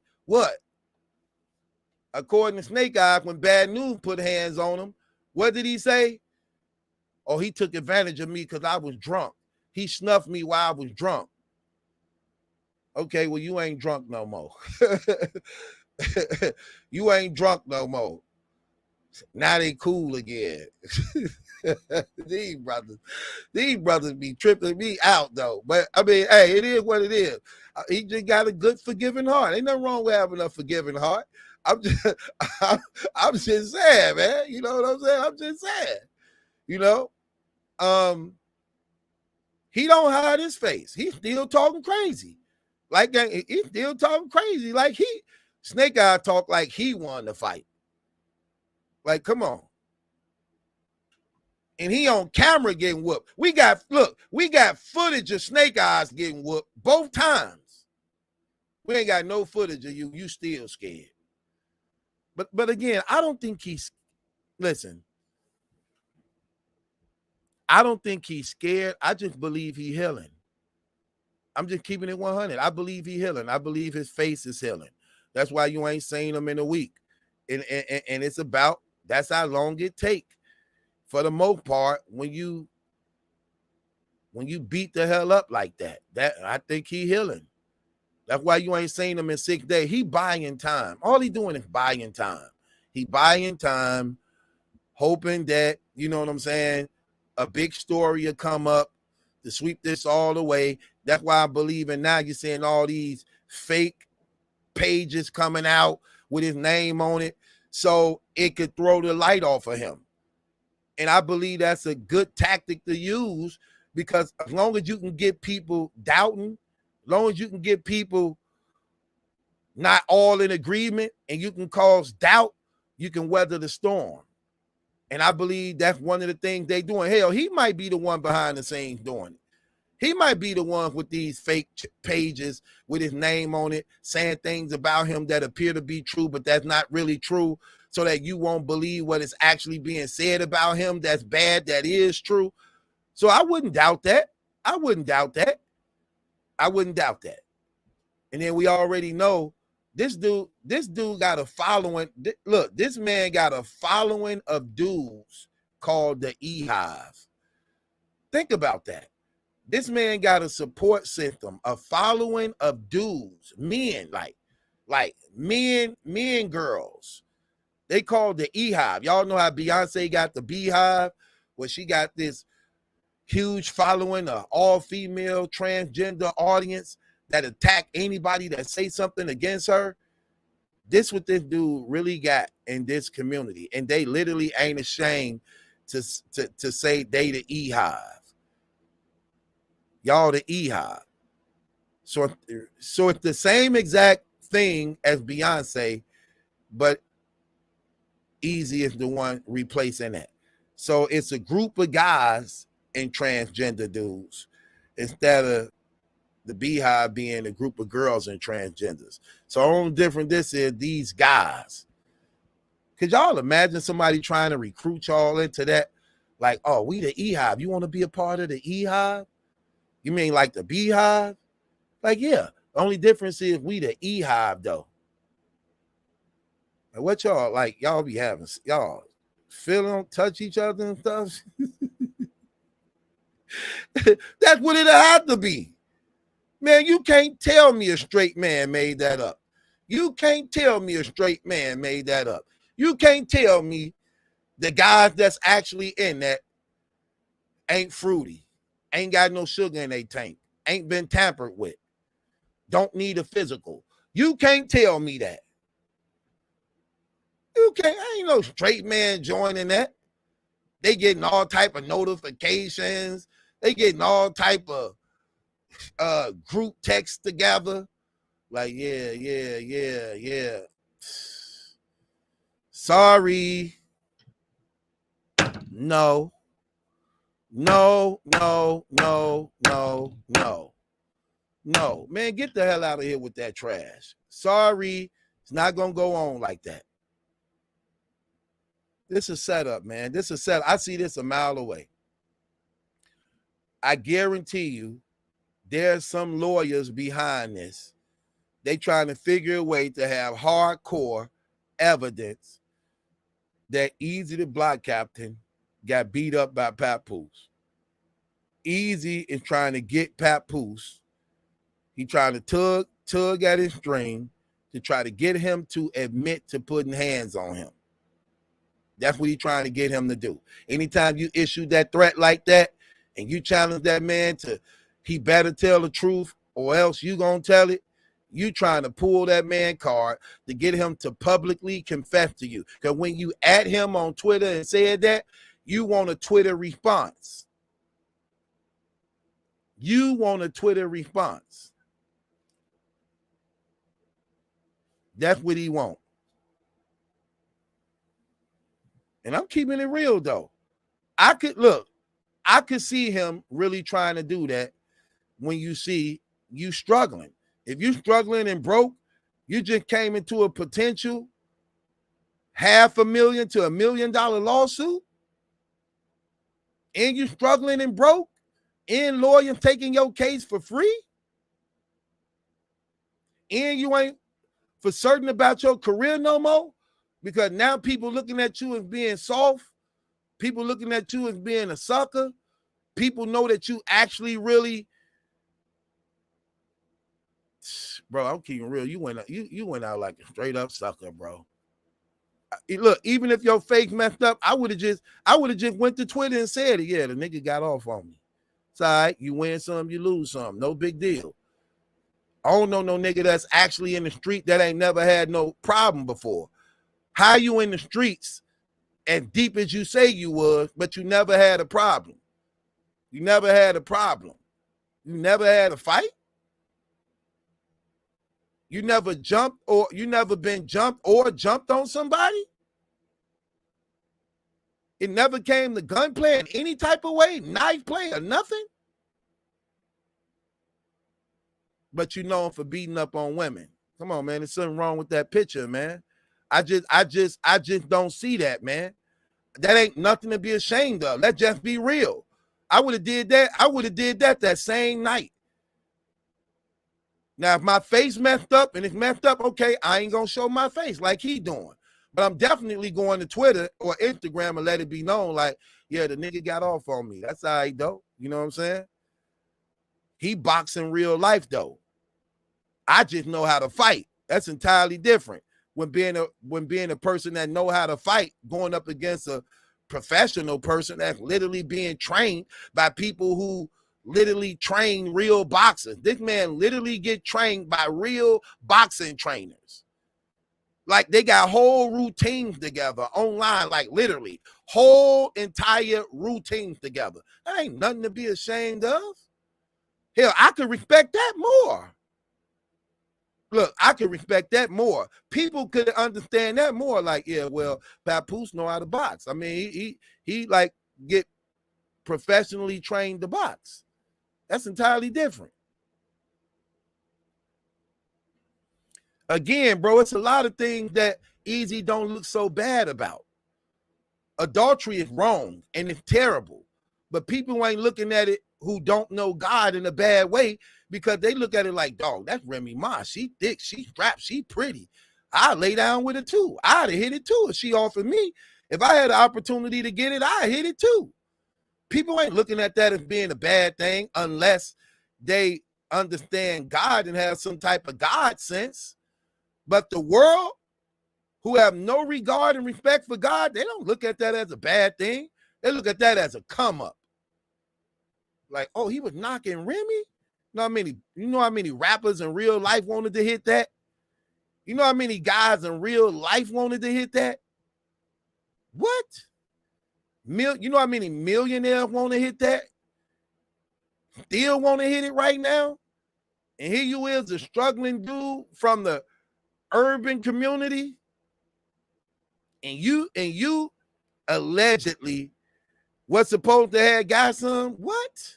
[SPEAKER 6] According to Snake Eyes, when Bad News put hands on him, what did he say? Oh, he took advantage of me because I was drunk. He snuffed me while I was drunk. Okay, well, you ain't drunk no more. You ain't drunk no more. Now they cool again. These brothers be tripping me out though. But I mean, hey, it is what it is. He just got a good forgiving heart. Ain't nothing wrong with having a forgiving heart. I'm just saying, man. You know what I'm saying? I'm just saying. You know, he don't hide his face. He's still talking crazy. Like he's still talking crazy. Like Snake Eye talk like he won the fight. Like, come on. And he on camera getting whooped. We got footage of Snake Eyes getting whooped both times. We ain't got no footage of you. You still scared. But again, I don't think he's, listen, I don't think he's scared. I just believe he's healing. I'm just keeping it 100. I believe he's healing. I believe his face is healing. That's why you ain't seen him in a week. And it's about, that's how long it take. For the most part, when you beat the hell up like that, I think he healing. That's why you ain't seen him in 6 days. He buying time. All he doing is buying time. He buying time, hoping that, you know what I'm saying, a big story will come up to sweep this all away. That's why I believe in now you're seeing all these fake pages coming out with his name on it so it could throw the light off of him. And I believe that's a good tactic to use, because as long as you can get people doubting, as long as you can get people not all in agreement and you can cause doubt, you can weather the storm. And I believe that's one of the things they doing. Hell, he might be the one behind the scenes doing it. He might be the one with these fake pages with his name on it, saying things about him that appear to be true, but that's not really true, so that you won't believe what is actually being said about him that's bad, that is true. So I wouldn't doubt that. I wouldn't doubt that. I wouldn't doubt that. And then we already know this dude got a following. Look, this man got a following of dudes called the E-Hive. Think about that. This man got a support system, a following of dudes, men, like men, girls. They called the E-Hive. Y'all know how Beyonce got the Beehive, where she got this huge following, of all-female transgender audience that attack anybody that say something against her. This what this dude really got in this community, and they literally ain't ashamed to say they the E-Hive. Y'all the E-Hive. So it's the same exact thing as Beyonce, but Easy is the one replacing that. So it's a group of guys and transgender dudes instead of the Beehive being a group of girls and transgenders. So only different this is these guys. Could y'all imagine somebody trying to recruit y'all into that? Like, oh, we the E-Hive. You want to be a part of the E-Hive? You mean like the Beehive? Like, yeah. The only difference is we the E-Hive, though. And what y'all, like, y'all be having, y'all feel them, touch each other and stuff? That's what it'll have to be. Man, you can't tell me a straight man made that up. You can't tell me a straight man made that up. You can't tell me the guys that's actually in that ain't fruity, ain't got no sugar in their tank, ain't been tampered with, don't need a physical. You can't tell me that. You can't, ain't no straight man joining that. They getting all type of notifications. They getting all type of group text together. Like, yeah. Sorry. No. Man, get the hell out of here with that trash. Sorry. It's not going to go on like that. This is setup, man. This is setup. I see this a mile away. I guarantee you there's some lawyers behind this. They trying to figure a way to have hardcore evidence that Easy the Block Captain got beat up by Papoose. Easy is trying to get Papoose. He trying to tug at his string to try to get him to admit to putting hands on him. That's what he's trying to get him to do. Anytime you issue that threat like that and you challenge that man to, he better tell the truth or else you gonna tell it, you trying to pull that man card to get him to publicly confess to you. Because when you at him on Twitter and said that, you want a Twitter response. You want a Twitter response. That's what he want. And I'm keeping it real, though. I could see him really trying to do that when you see you struggling. If you struggling and broke, you just came into a potential $500,000 to $1 million lawsuit, and you struggling and broke, and lawyers taking your case for free, and you ain't for certain about your career no more, because now people looking at you as being soft, people looking at you as being a sucker, people know that you actually really, bro, I'm keeping real. You went out like a straight up sucker, bro. Look, even if your face messed up, I would have just went to Twitter and said it. Yeah, the nigga got off on me. It's all right. You win some, you lose some. No big deal. I don't know no nigga that's actually in the street that ain't never had no problem before. How you in the streets as deep as you say you was, but you never had a problem? You never had a problem. You never had a fight? You never jumped, or you never been jumped or jumped on somebody? It never came to gunplay in any type of way, knife play or nothing? But you known for beating up on women. Come on, man. There's something wrong with that picture, man. I just don't see that, man. That ain't nothing to be ashamed of. Let's just be real. I would have did that. I would have did that same night. Now, if my face messed up and it's messed up, okay, I ain't gonna show my face like he doing. But I'm definitely going to Twitter or Instagram and let it be known, like, yeah, the nigga got off on me. That's all right, though. You know what I'm saying? He boxing real life, though. I just know how to fight. That's entirely different. When being a person that know how to fight, going up against a professional person that's literally being trained by people who literally train real boxers. This man literally get trained by real boxing trainers. Like, they got whole routines together online, like literally whole entire routines together. That ain't nothing to be ashamed of. Hell, I could respect that more. Look, I could respect that more. People could understand that more. Like, yeah, well, Papoose know how to box. I mean, he like get professionally trained to box. That's entirely different. Again, bro, it's a lot of things that Easy don't look so bad about. Adultery is wrong and it's terrible, but people ain't looking at it who don't know God in a bad way, because they look at it like, dog, that's Remy Ma. She thick, she strapped, she pretty. I'd lay down with her too. I'd have hit it too if she offered me. If I had the opportunity to get it, I'd hit it too. People ain't looking at that as being a bad thing unless they understand God and have some type of God sense. But the world, who have no regard and respect for God, they don't look at that as a bad thing. They look at that as a come up. Like, oh, he was knocking Remy? You know how many rappers in real life wanted to hit that? You know how many guys in real life wanted to hit that? What? You know how many millionaires want to hit that? Still want to hit it right now? And here you is, a struggling dude from the urban community, and you allegedly was supposed to have got some. What?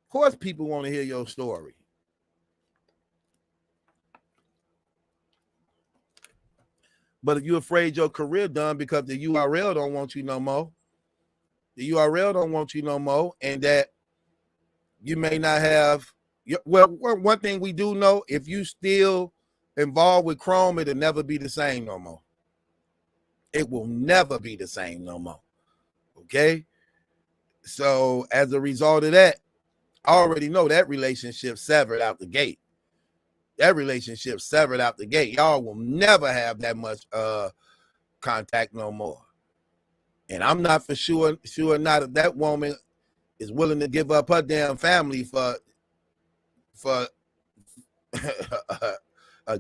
[SPEAKER 6] Of course people want to hear your story. But if you're afraid your career done because the URL don't want you no more, and that you may not have. Well, one thing we do know, if you still involved with Chrome, it'll never be the same no more. It will never be the same no more. Okay? So as a result of that, I already know that relationship severed out the gate. Y'all will never have that much contact no more. And I'm not for sure not if that woman is willing to give up her damn family for a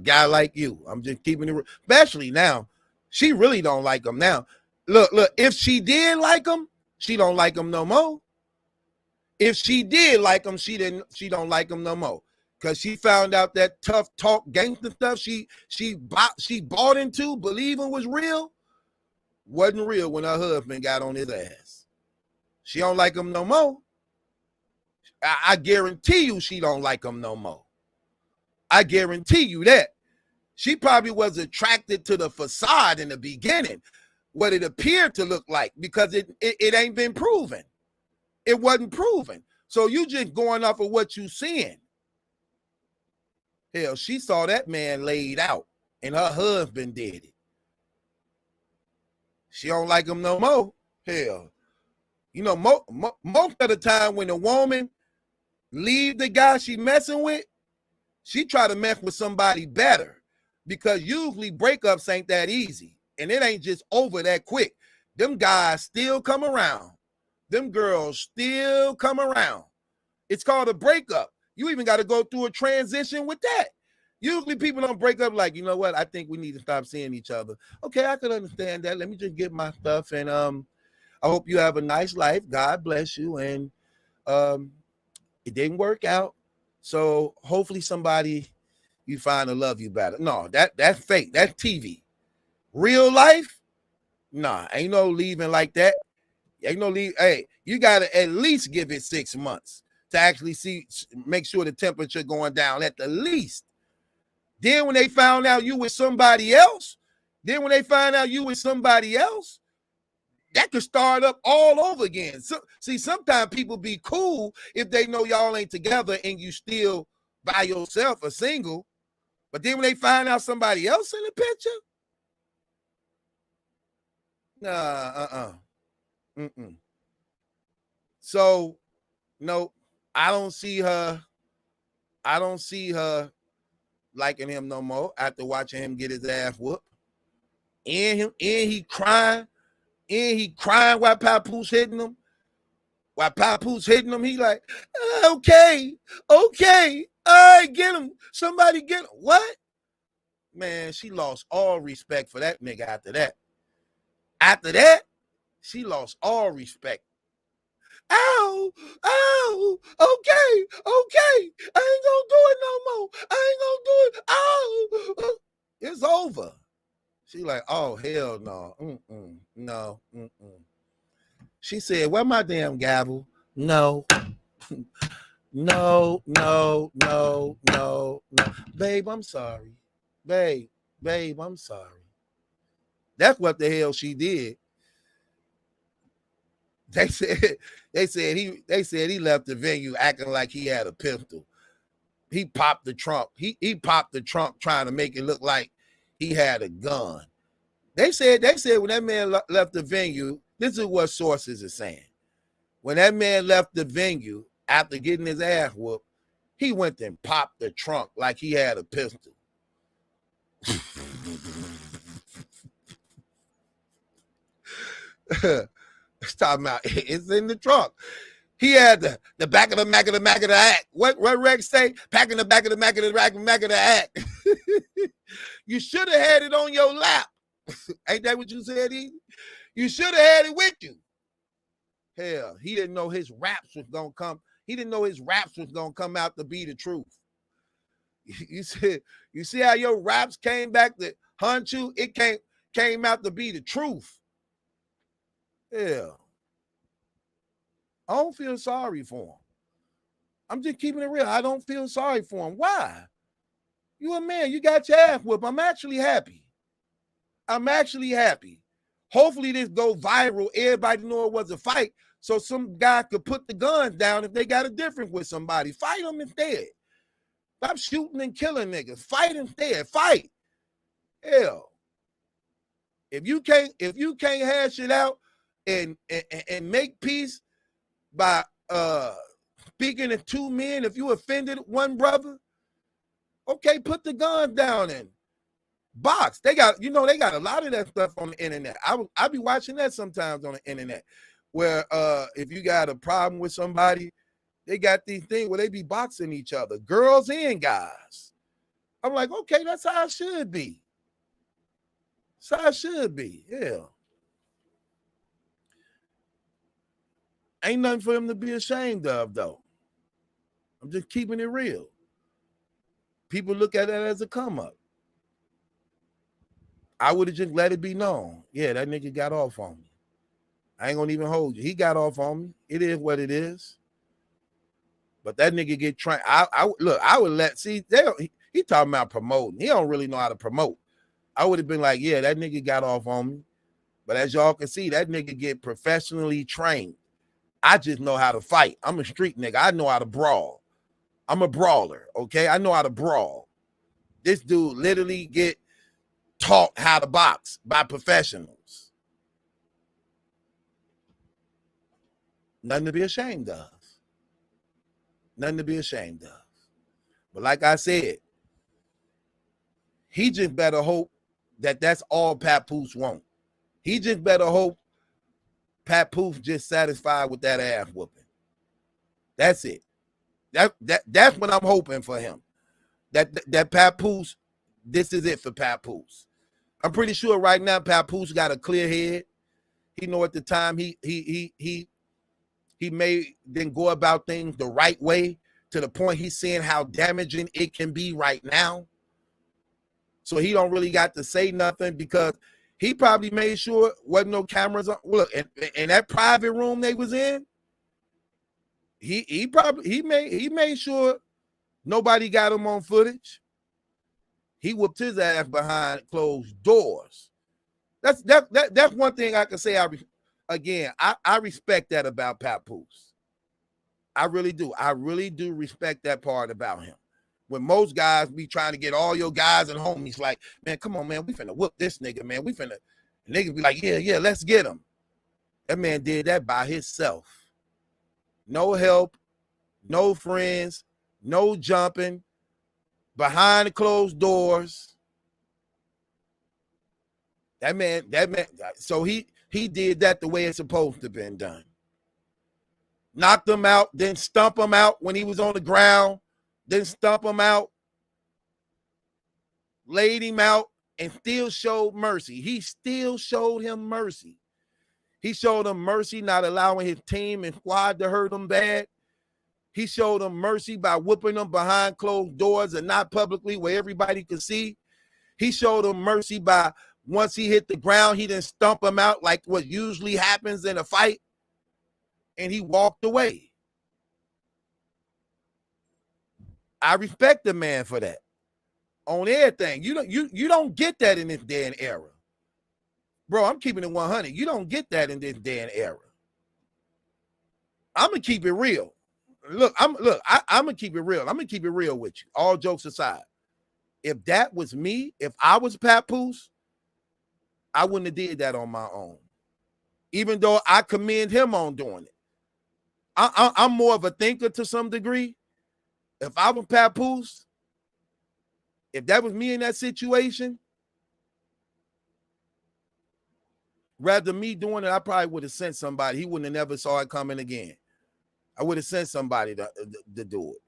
[SPEAKER 6] guy like you. I'm just keeping it, especially now. She really don't like him now. Look, if she did like him, she don't like him no more. If she did like him, she don't like him no more. Because she found out that tough talk gangster stuff she bought into, believing was real, wasn't real when her husband got on his ass. She don't like him no more. I guarantee you she don't like him no more. I guarantee you that. She probably was attracted to the facade in the beginning, what it appeared to look like, because it ain't been proven. It wasn't proven. So you just going off of what you seeing. Hell, she saw that man laid out and her husband did it. She don't like him no more. Hell, you know, most of the time when a woman leave the guy she messing with, she try to mess with somebody better, because usually breakups ain't that easy and it ain't just over that quick. Them guys still come around. Them girls still come around. It's called a breakup. You even got to go through a transition with that. Usually people don't break up like, you know what, I think we need to stop seeing each other. Okay, I can understand that. Let me just get my stuff, and I hope you have a nice life. God bless you. And it didn't work out. So hopefully somebody you find to love you better. No, that's fake. That's TV. Real life? Nah, ain't no leaving like that. Ain't no leave. Hey, you gotta at least give it 6 months to actually make sure the temperature going down at the least. Then when they found out you with somebody else, that could start up all over again. So, see, sometimes people be cool if they know y'all ain't together and you still by yourself or single. But then when they find out somebody else in the picture, nah, So, no, I don't see her liking him no more after watching him get his ass whooped. And he crying while Papoose hitting him. He like, okay, I get him. Somebody get him. What? Man, she lost all respect for that nigga after that. After that, she lost all respect. Ow, okay. I ain't gonna do it no more. Ow, it's over. She like, oh, hell no. No. She said, where my damn gavel? No. No. Babe, I'm sorry. Babe, I'm sorry. That's what the hell she did. They said he left the venue acting like he had a pistol. He popped the trunk. He popped the trunk trying to make it look like he had a gun. They said when that man left the venue, this is what sources are saying. When that man left the venue after getting his ass whooped, he went and popped the trunk like he had a pistol. It's talking about it's in the trunk. He had the back of the Mac of the act. What Rex say? Packing the back of the Mac of the act. You should have had it on your lap. Ain't that what you said, Edie? You should have had it with you. Hell, he didn't know his raps was gonna come. He didn't know his raps was gonna come out to be the truth. You see how your raps came back to hunt you? It came out to be the truth. Yeah. I don't feel sorry for him. I'm just keeping it real. I don't feel sorry for him. Why? You a man. You got your ass whooped. I'm actually happy. Hopefully this go viral. Everybody know it was a fight, so some guy could put the guns down if they got a difference with somebody. Fight them instead. Stop shooting and killing niggas. Fight instead. Fight. Hell. If you can't hash it out and make peace by speaking to two men, if you offended one brother, okay, put the gun down and box. They got a lot of that stuff on the internet. I be watching that sometimes on the internet, where if you got a problem with somebody, they got these things where they be boxing each other, girls and guys. I'm like, okay, that's how it should be. Yeah. Ain't nothing for him to be ashamed of, though. I'm just keeping it real. People look at that as a come up. I would have just let it be known. Yeah, that nigga got off on me. I ain't gonna even hold you. He got off on me. It is what it is. But that nigga get trained. I would let, see, He talking about promoting. He don't really know how to promote. I would have been like, yeah, that nigga got off on me. But as y'all can see, that nigga get professionally trained. I just know how to fight. I'm a street nigga. I know how to brawl. I'm a brawler, okay? I know how to brawl. This dude literally get taught how to box by professionals. Nothing to be ashamed of. Nothing to be ashamed of. But like I said, he just better hope that that's all Papoose want. He just better hope Papoose just satisfied with that ass whooping. That's it. That's what I'm hoping for him. That Papoose, this is it for Papoose. I'm pretty sure right now Papoose got a clear head. He know at the time he may then go about things the right way to the point he's seeing how damaging it can be right now. So he don't really got to say nothing because he probably made sure wasn't no cameras on. Look, in that private room they was in, he made sure nobody got him on footage. He whooped his ass behind closed doors. That's one thing I can say. I respect that about Papoose. I really do. I really do respect that part about him. When most guys be trying to get all your guys and homies like, man, come on, man, we finna whoop this nigga, man. We finna, niggas be like, yeah, let's get him. That man did that by himself. No help, no friends, no jumping, behind closed doors. That man, so he did that the way it's supposed to have been done. Knocked him out, then stump him out when he was on the ground, then stump him out, laid him out, and still showed mercy. He still showed him mercy. He showed him mercy not allowing his team and squad to hurt him bad. He showed him mercy by whooping them behind closed doors and not publicly where everybody could see. He showed him mercy by once he hit the ground, he didn't stump him out like what usually happens in a fight. And he walked away. I respect the man for that. On everything. You don't get that in this day and era. Bro, I'm keeping it 100. You don't get that in this day and era. I'm gonna keep it real. I'm gonna keep it real. I'm gonna keep it real with you. All jokes aside. If that was me, if I was Papoose, I wouldn't have did that on my own. Even though I commend him on doing it. I'm more of a thinker to some degree. If I was Papoose, if that was me in that situation, rather me doing it, I probably would have sent somebody. He wouldn't have never saw it coming again. I would have sent somebody to do it.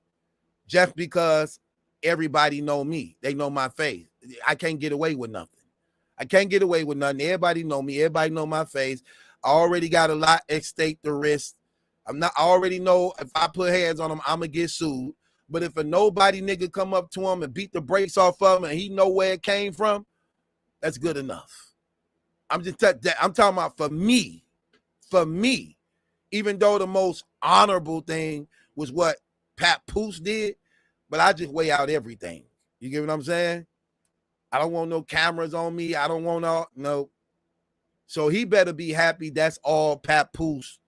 [SPEAKER 6] Just because everybody know me. They know my face. I can't get away with nothing. I can't get away with nothing. Everybody know me. Everybody know my face. I already got a lot at stake to risk. I already know if I put hands on him, I'm going to get sued. But if a nobody nigga come up to him and beat the brakes off of him and he know where it came from, that's good enough. I'm talking about for me, even though the most honorable thing was what Papoose did, but I just weigh out everything. You get what I'm saying? I don't want no cameras on me. I don't want no. So he better be happy that's all Papoose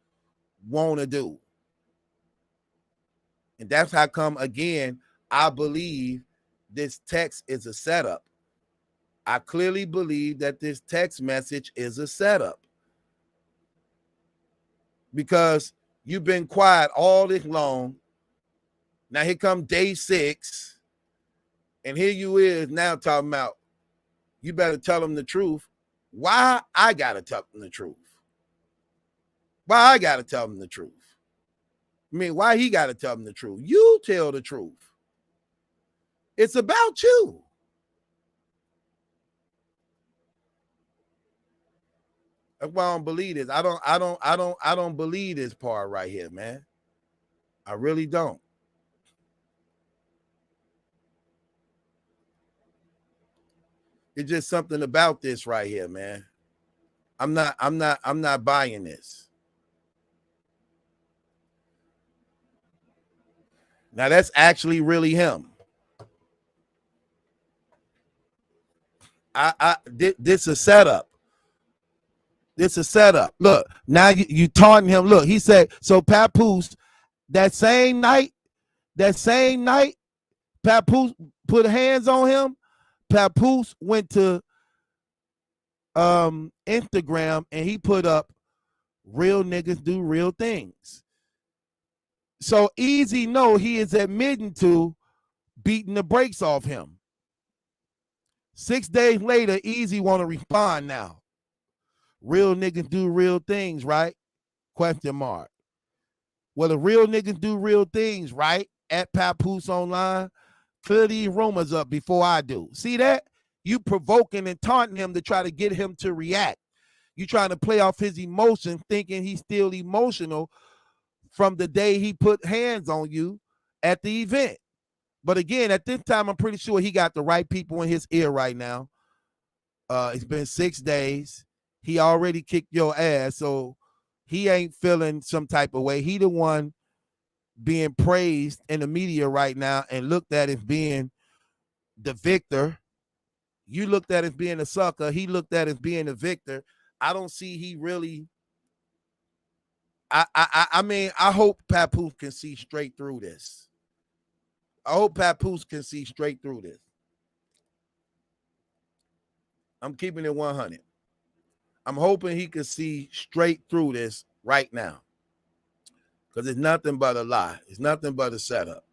[SPEAKER 6] want to do. And that's how come, again, I believe this text is a setup. I clearly believe that this text message is a setup. Because you've been quiet all this long. Now here come day 6. And here you is now talking about you better tell them the truth. Why I gotta tell them the truth? Why I gotta tell them the truth? I mean, why he gotta tell them the truth? You tell the truth. It's about you. That's why I don't believe this. I don't believe this part right here, man. I really don't. It's just something about this right here, man. I'm not buying this. Now that's actually really him. This a setup. This a setup. Look, now you taunting him. Look, he said, so Papoose, that same night, Papoose put hands on him. Papoose went to Instagram and he put up real niggas do real things. So Easy know he is admitting to beating the brakes off him. 6 days later, Easy want to respond now. Real niggas do real things, right? Question mark. Well, the real niggas do real things, right? At Papoose Online. Clear these rumors up before I do. See that? You provoking and taunting him to try to get him to react. You trying to play off his emotion, thinking he's still emotional from the day he put hands on you at the event. But again, at this time, I'm pretty sure he got the right people in his ear right now. It's been 6 days. He already kicked your ass, so he ain't feeling some type of way. He the one being praised in the media right now and looked at as being the victor. You looked at as being a sucker. He looked at as being a victor. I don't see he really. I mean, I hope Papoose can see straight through this. I hope Papoose can see straight through this. I'm keeping it 100. I'm hoping he can see straight through this right now. Because it's nothing but a lie. It's nothing but a setup.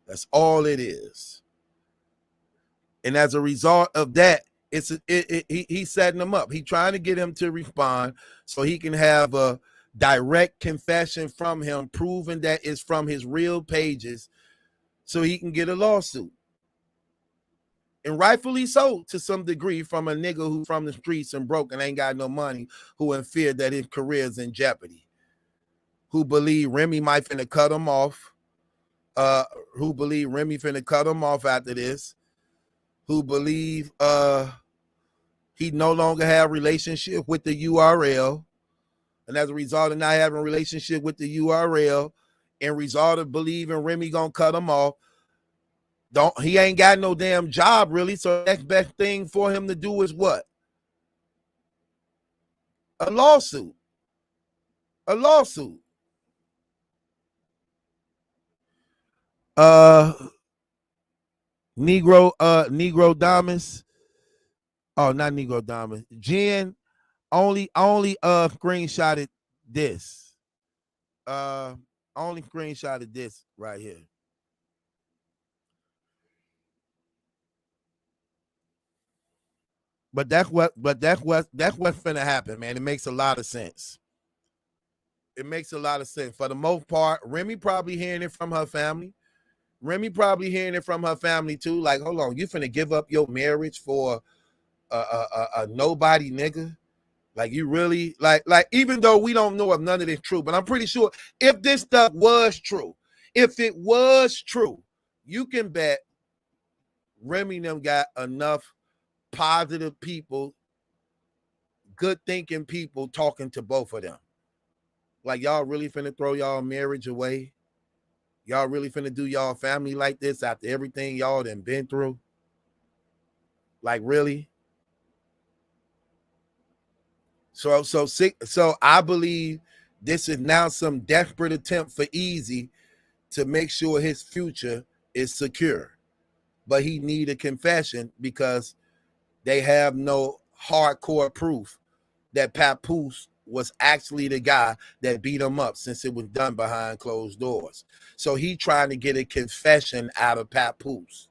[SPEAKER 6] That's all it is. And as a result of that, he's setting him up. He's trying to get him to respond so he can have a direct confession from him, proving that it's from his real pages, so he can get a lawsuit. And rightfully so, to some degree, from a nigga who from the streets and broke and ain't got no money, who in fear that his career is in jeopardy, who believe Remy might finna cut him off, who believe Remy finna cut him off after this, who believe he no longer have a relationship with the URL, and as a result of not having a relationship with the URL, and result of believing Remy gonna cut him off, he ain't got no damn job really, so the next best thing for him to do is what? A lawsuit. A lawsuit. Negro Diamonds. Oh, not Negro Diamonds. Jen only screenshotted this. Only screenshotted this right here. But that's what's finna happen, man. It makes a lot of sense. It makes a lot of sense. For the most part, Remy probably hearing it from her family. Remy probably hearing it from her family too. Like, hold on, you finna give up your marriage for a nobody nigga? Like, you really like even though we don't know if none of this true, but I'm pretty sure if this stuff was true, if it was true, you can bet Remy and them got enough positive people, good thinking people talking to both of them. Like, y'all really finna throw y'all marriage away? Y'all really finna do y'all family like this after everything y'all done been through? Like, really? So I believe this is now some desperate attempt for Easy to make sure his future is secure. But he need a confession because they have no hardcore proof that Papoose was actually the guy that beat him up, since it was done behind closed doors. So he trying to get a confession out of Papoose.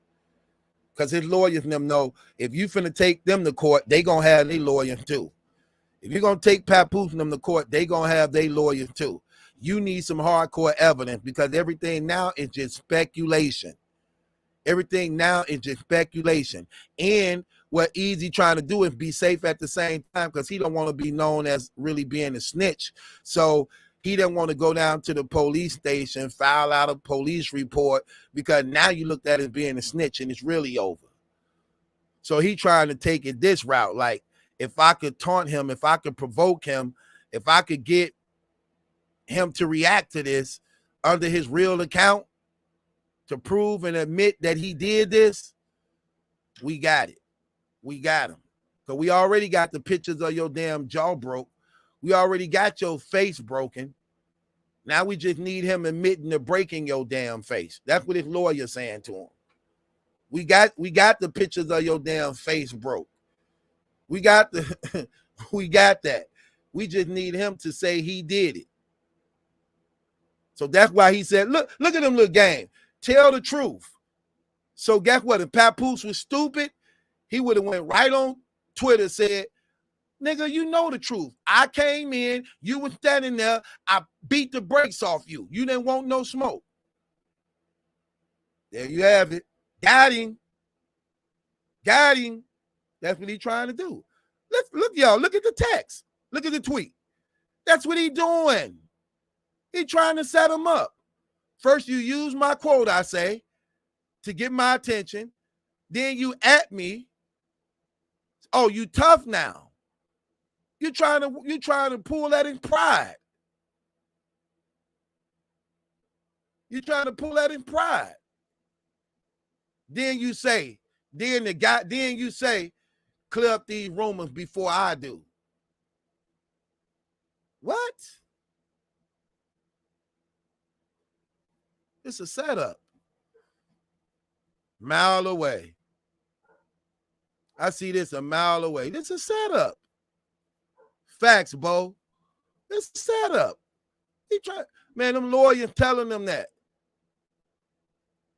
[SPEAKER 6] Because his lawyers and them know if you finna take them to court, they gonna have their lawyers too. If you're gonna take Papoose and them to court, they gonna have their lawyers too. You need some hardcore evidence, because everything now is just speculation. Everything now is just speculation. And what Easy trying to do is be safe at the same time, because he don't want to be known as really being a snitch. So he didn't want to go down to the police station, file out a police report, because now you looked at it as being a snitch and it's really over. So he trying to take it this route. Like, if I could taunt him, if I could provoke him, if I could get him to react to this under his real account to prove and admit that he did this, we got it. We got him. So we already got the pictures of your damn jaw broke. We already got your face broken. Now we just need him admitting to breaking your damn face. That's what his lawyer saying to him. We got the pictures of your damn face broke. We got the we got that. We just need him to say he did it. So that's why he said, look at them little game. Tell the truth. So guess what? If Papoose was stupid, he would have went right on Twitter and said, nigga, you know the truth. I came in, you were standing there, I beat the brakes off you. You didn't want no smoke. There you have it. Got him. Got him. That's what he's trying to do. Look, y'all, look at the text. Look at the tweet. That's what he's doing. He's trying to set him up. First, you use my quote, I say, to get my attention. Then you at me. Oh, you tough now. You're trying to pull that in pride. You're trying to pull that in pride. Then you say, clear up these rumors before I do. What? It's a setup. Mile away. I see this a mile away. This is a setup. Facts, Bo. It's a setup. Man, them lawyers telling them that.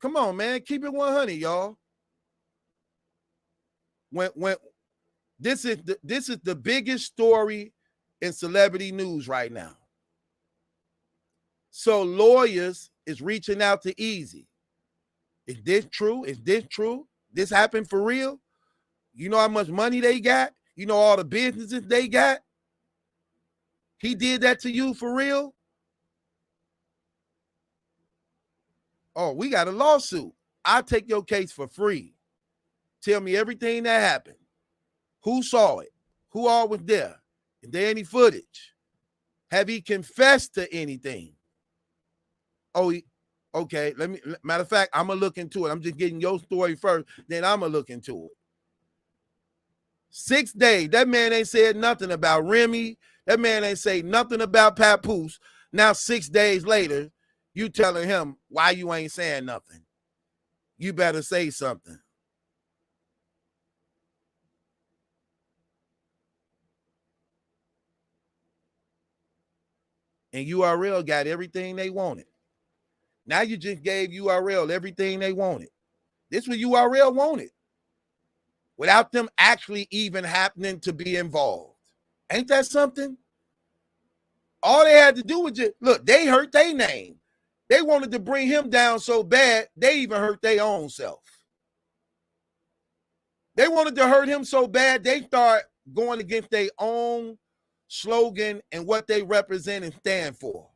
[SPEAKER 6] Come on, man. Keep it 100, y'all. When this is the biggest story in celebrity news right now. So lawyers is reaching out to Easy. Is this true? Is this true? This happened for real? You know how much money they got? You know all the businesses they got? He did that to you for real? Oh, we got a lawsuit. I'll take your case for free. Tell me everything that happened. Who saw it? Who all was there? Is there any footage? Have he confessed to anything? Oh, okay. Matter of fact, I'm going to look into it. I'm just getting your story first, then I'm going to look into it. 6 days. That man ain't said nothing about Remy. That man ain't say nothing about Papoose. Now 6 days later, you telling him why you ain't saying nothing. You better say something. And URL got everything they wanted. Now you just gave URL everything they wanted. This was URL wanted. Without them actually even happening to be involved. Ain't that something? All they had to do was just, look, they hurt their name. They wanted to bring him down so bad, they even hurt their own self. They wanted to hurt him so bad, they start going against their own slogan and what they represent and stand for.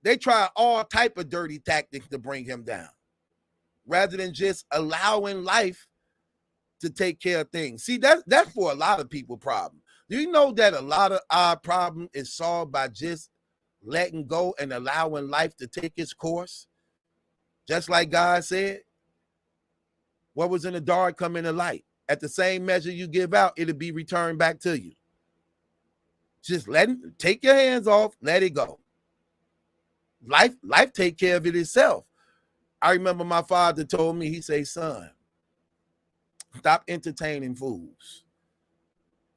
[SPEAKER 6] They try all type of dirty tactics to bring him down, rather than just allowing life to take care of things. See, that's for a lot of people problem. Do you know that a lot of our problem is solved by just letting go and allowing life to take its course? Just like God said, what was in the dark come into light. At the same measure you give out, it'll be returned back to you. Just take your hands off, let it go. Life take care of it itself. I remember my father told me, he say, son, stop entertaining fools.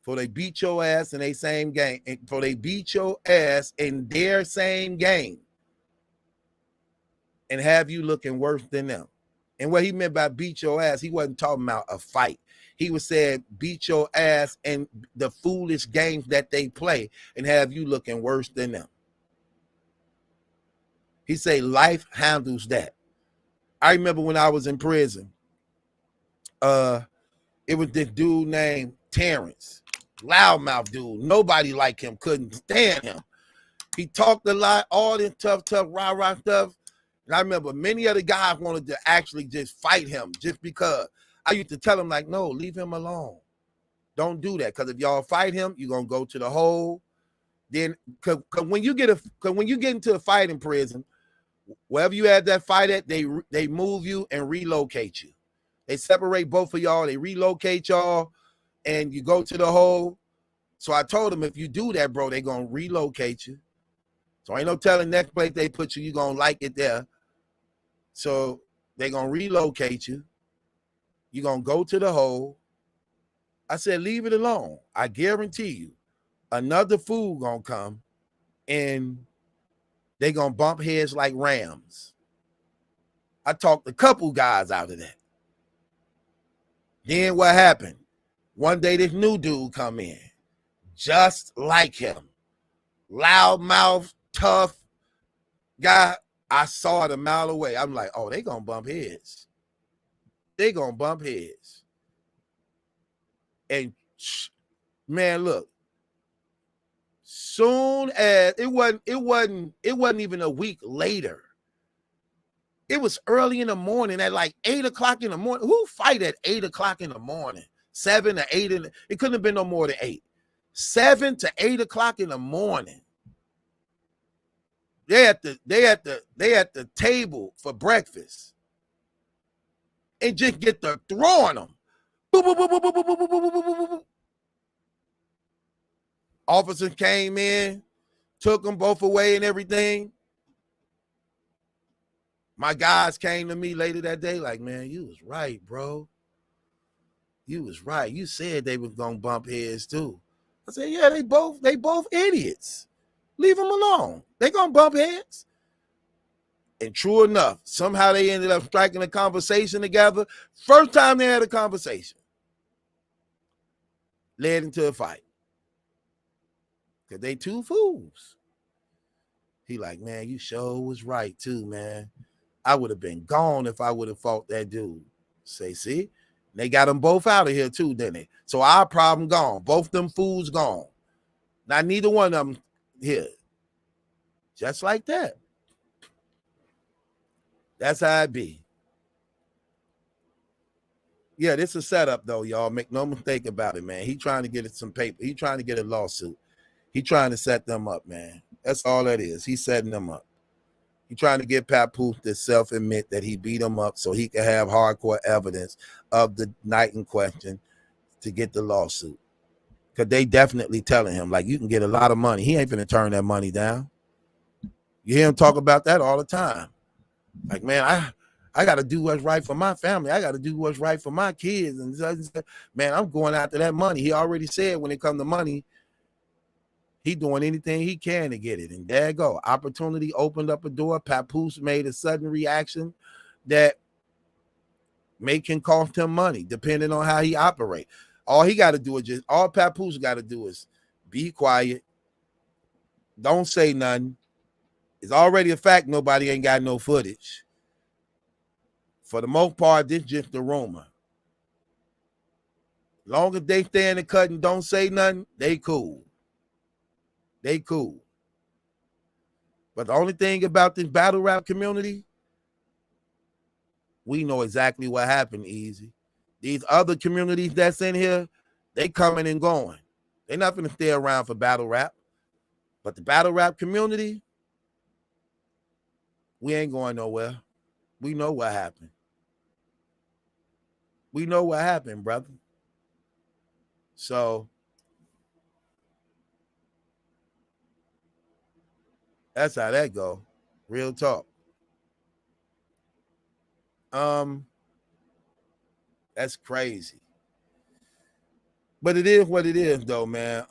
[SPEAKER 6] For they beat your ass in their same game. For they beat your ass in their same game. And have you looking worse than them. And what he meant by beat your ass, he wasn't talking about a fight. He was saying beat your ass in the foolish games that they play and have you looking worse than them. He say life handles that. I remember when I was in prison, it was this dude named Terrence, loudmouth dude. Nobody liked him, couldn't stand him. He talked a lot, all this tough, rah-rah stuff. And I remember many of the guys wanted to actually just fight him just because. I used to tell him, like, no, leave him alone. Don't do that. Because if y'all fight him, you're going to go to the hole. Then, cause when you get into a fight in prison, wherever you had that fight at, they move you and relocate you. They separate both of y'all. They relocate y'all and you go to the hole. So I told him, if you do that, bro, they gonna relocate you. So ain't no telling next place they put you, you gonna like it there. So they gonna relocate you. You gonna go to the hole. I said, leave it alone. I guarantee you, another fool gonna come and they gonna bump heads like rams. I talked a couple guys out of that. Then what happened? One day this new dude come in, just like him. Loudmouth, tough guy. I saw it a mile away. I'm like, oh, they gonna bump heads. They gonna bump heads. And man, look, soon as it wasn't even a week later. It was early in the morning at like 8 o'clock in the morning. Who fight at 8 o'clock in the morning? 7 to 8 it couldn't have been no more than 8. 7 to 8 o'clock in the morning. They at the table for breakfast and just get to throwing them. Boop, boop, boop, boop, boop, boop, boop, boop, boop, boop, boop. Officers came in, took them both away and everything. My guys came to me later that day like, man, you was right, bro. You was right. You said they was gonna bump heads too. I said, yeah, they both idiots. Leave them alone. They gonna bump heads. And true enough, somehow they ended up striking a conversation together. First time they had a conversation led into a fight. Because they two fools. He like, man, you sure was right too, man. I would have been gone if I would have fought that dude. Say, see? They got them both out of here too, didn't they? So our problem gone. Both them fools gone. Not neither one of them here. Just like that. That's how it be. Yeah, this is a setup though, y'all. Make no mistake about it, man. He trying to get some paper. He trying to get a lawsuit. He trying to set them up, man. That's all that is. He's setting them up. He trying to get Papoose to self-admit that he beat him up so he can have hardcore evidence of the night in question to get the lawsuit. Because they definitely telling him, like, you can get a lot of money. He ain't finna turn that money down. You hear him talk about that all the time. Like, man, I got to do what's right for my family. I got to do what's right for my kids. And man, I'm going after that money. He already said when it comes to money, he doing anything he can to get it. And there you go. Opportunity opened up a door. Papoose made a sudden reaction that can cost him money, depending on how he operate. All he got to do is all Papoose got to do is be quiet. Don't say nothing. It's already a fact nobody ain't got no footage. For the most part, this just the rumor. Long as they stay in the cut and don't say nothing, they cool. They cool. But the only thing about this battle rap community, we know exactly what happened, Easy. These other communities that's in here, they coming and going. They're not going to stay around for battle rap. But the battle rap community, we ain't going nowhere. We know what happened. We know what happened, brother. So that's how that go. Real talk. That's crazy. But it is what it is, though, man.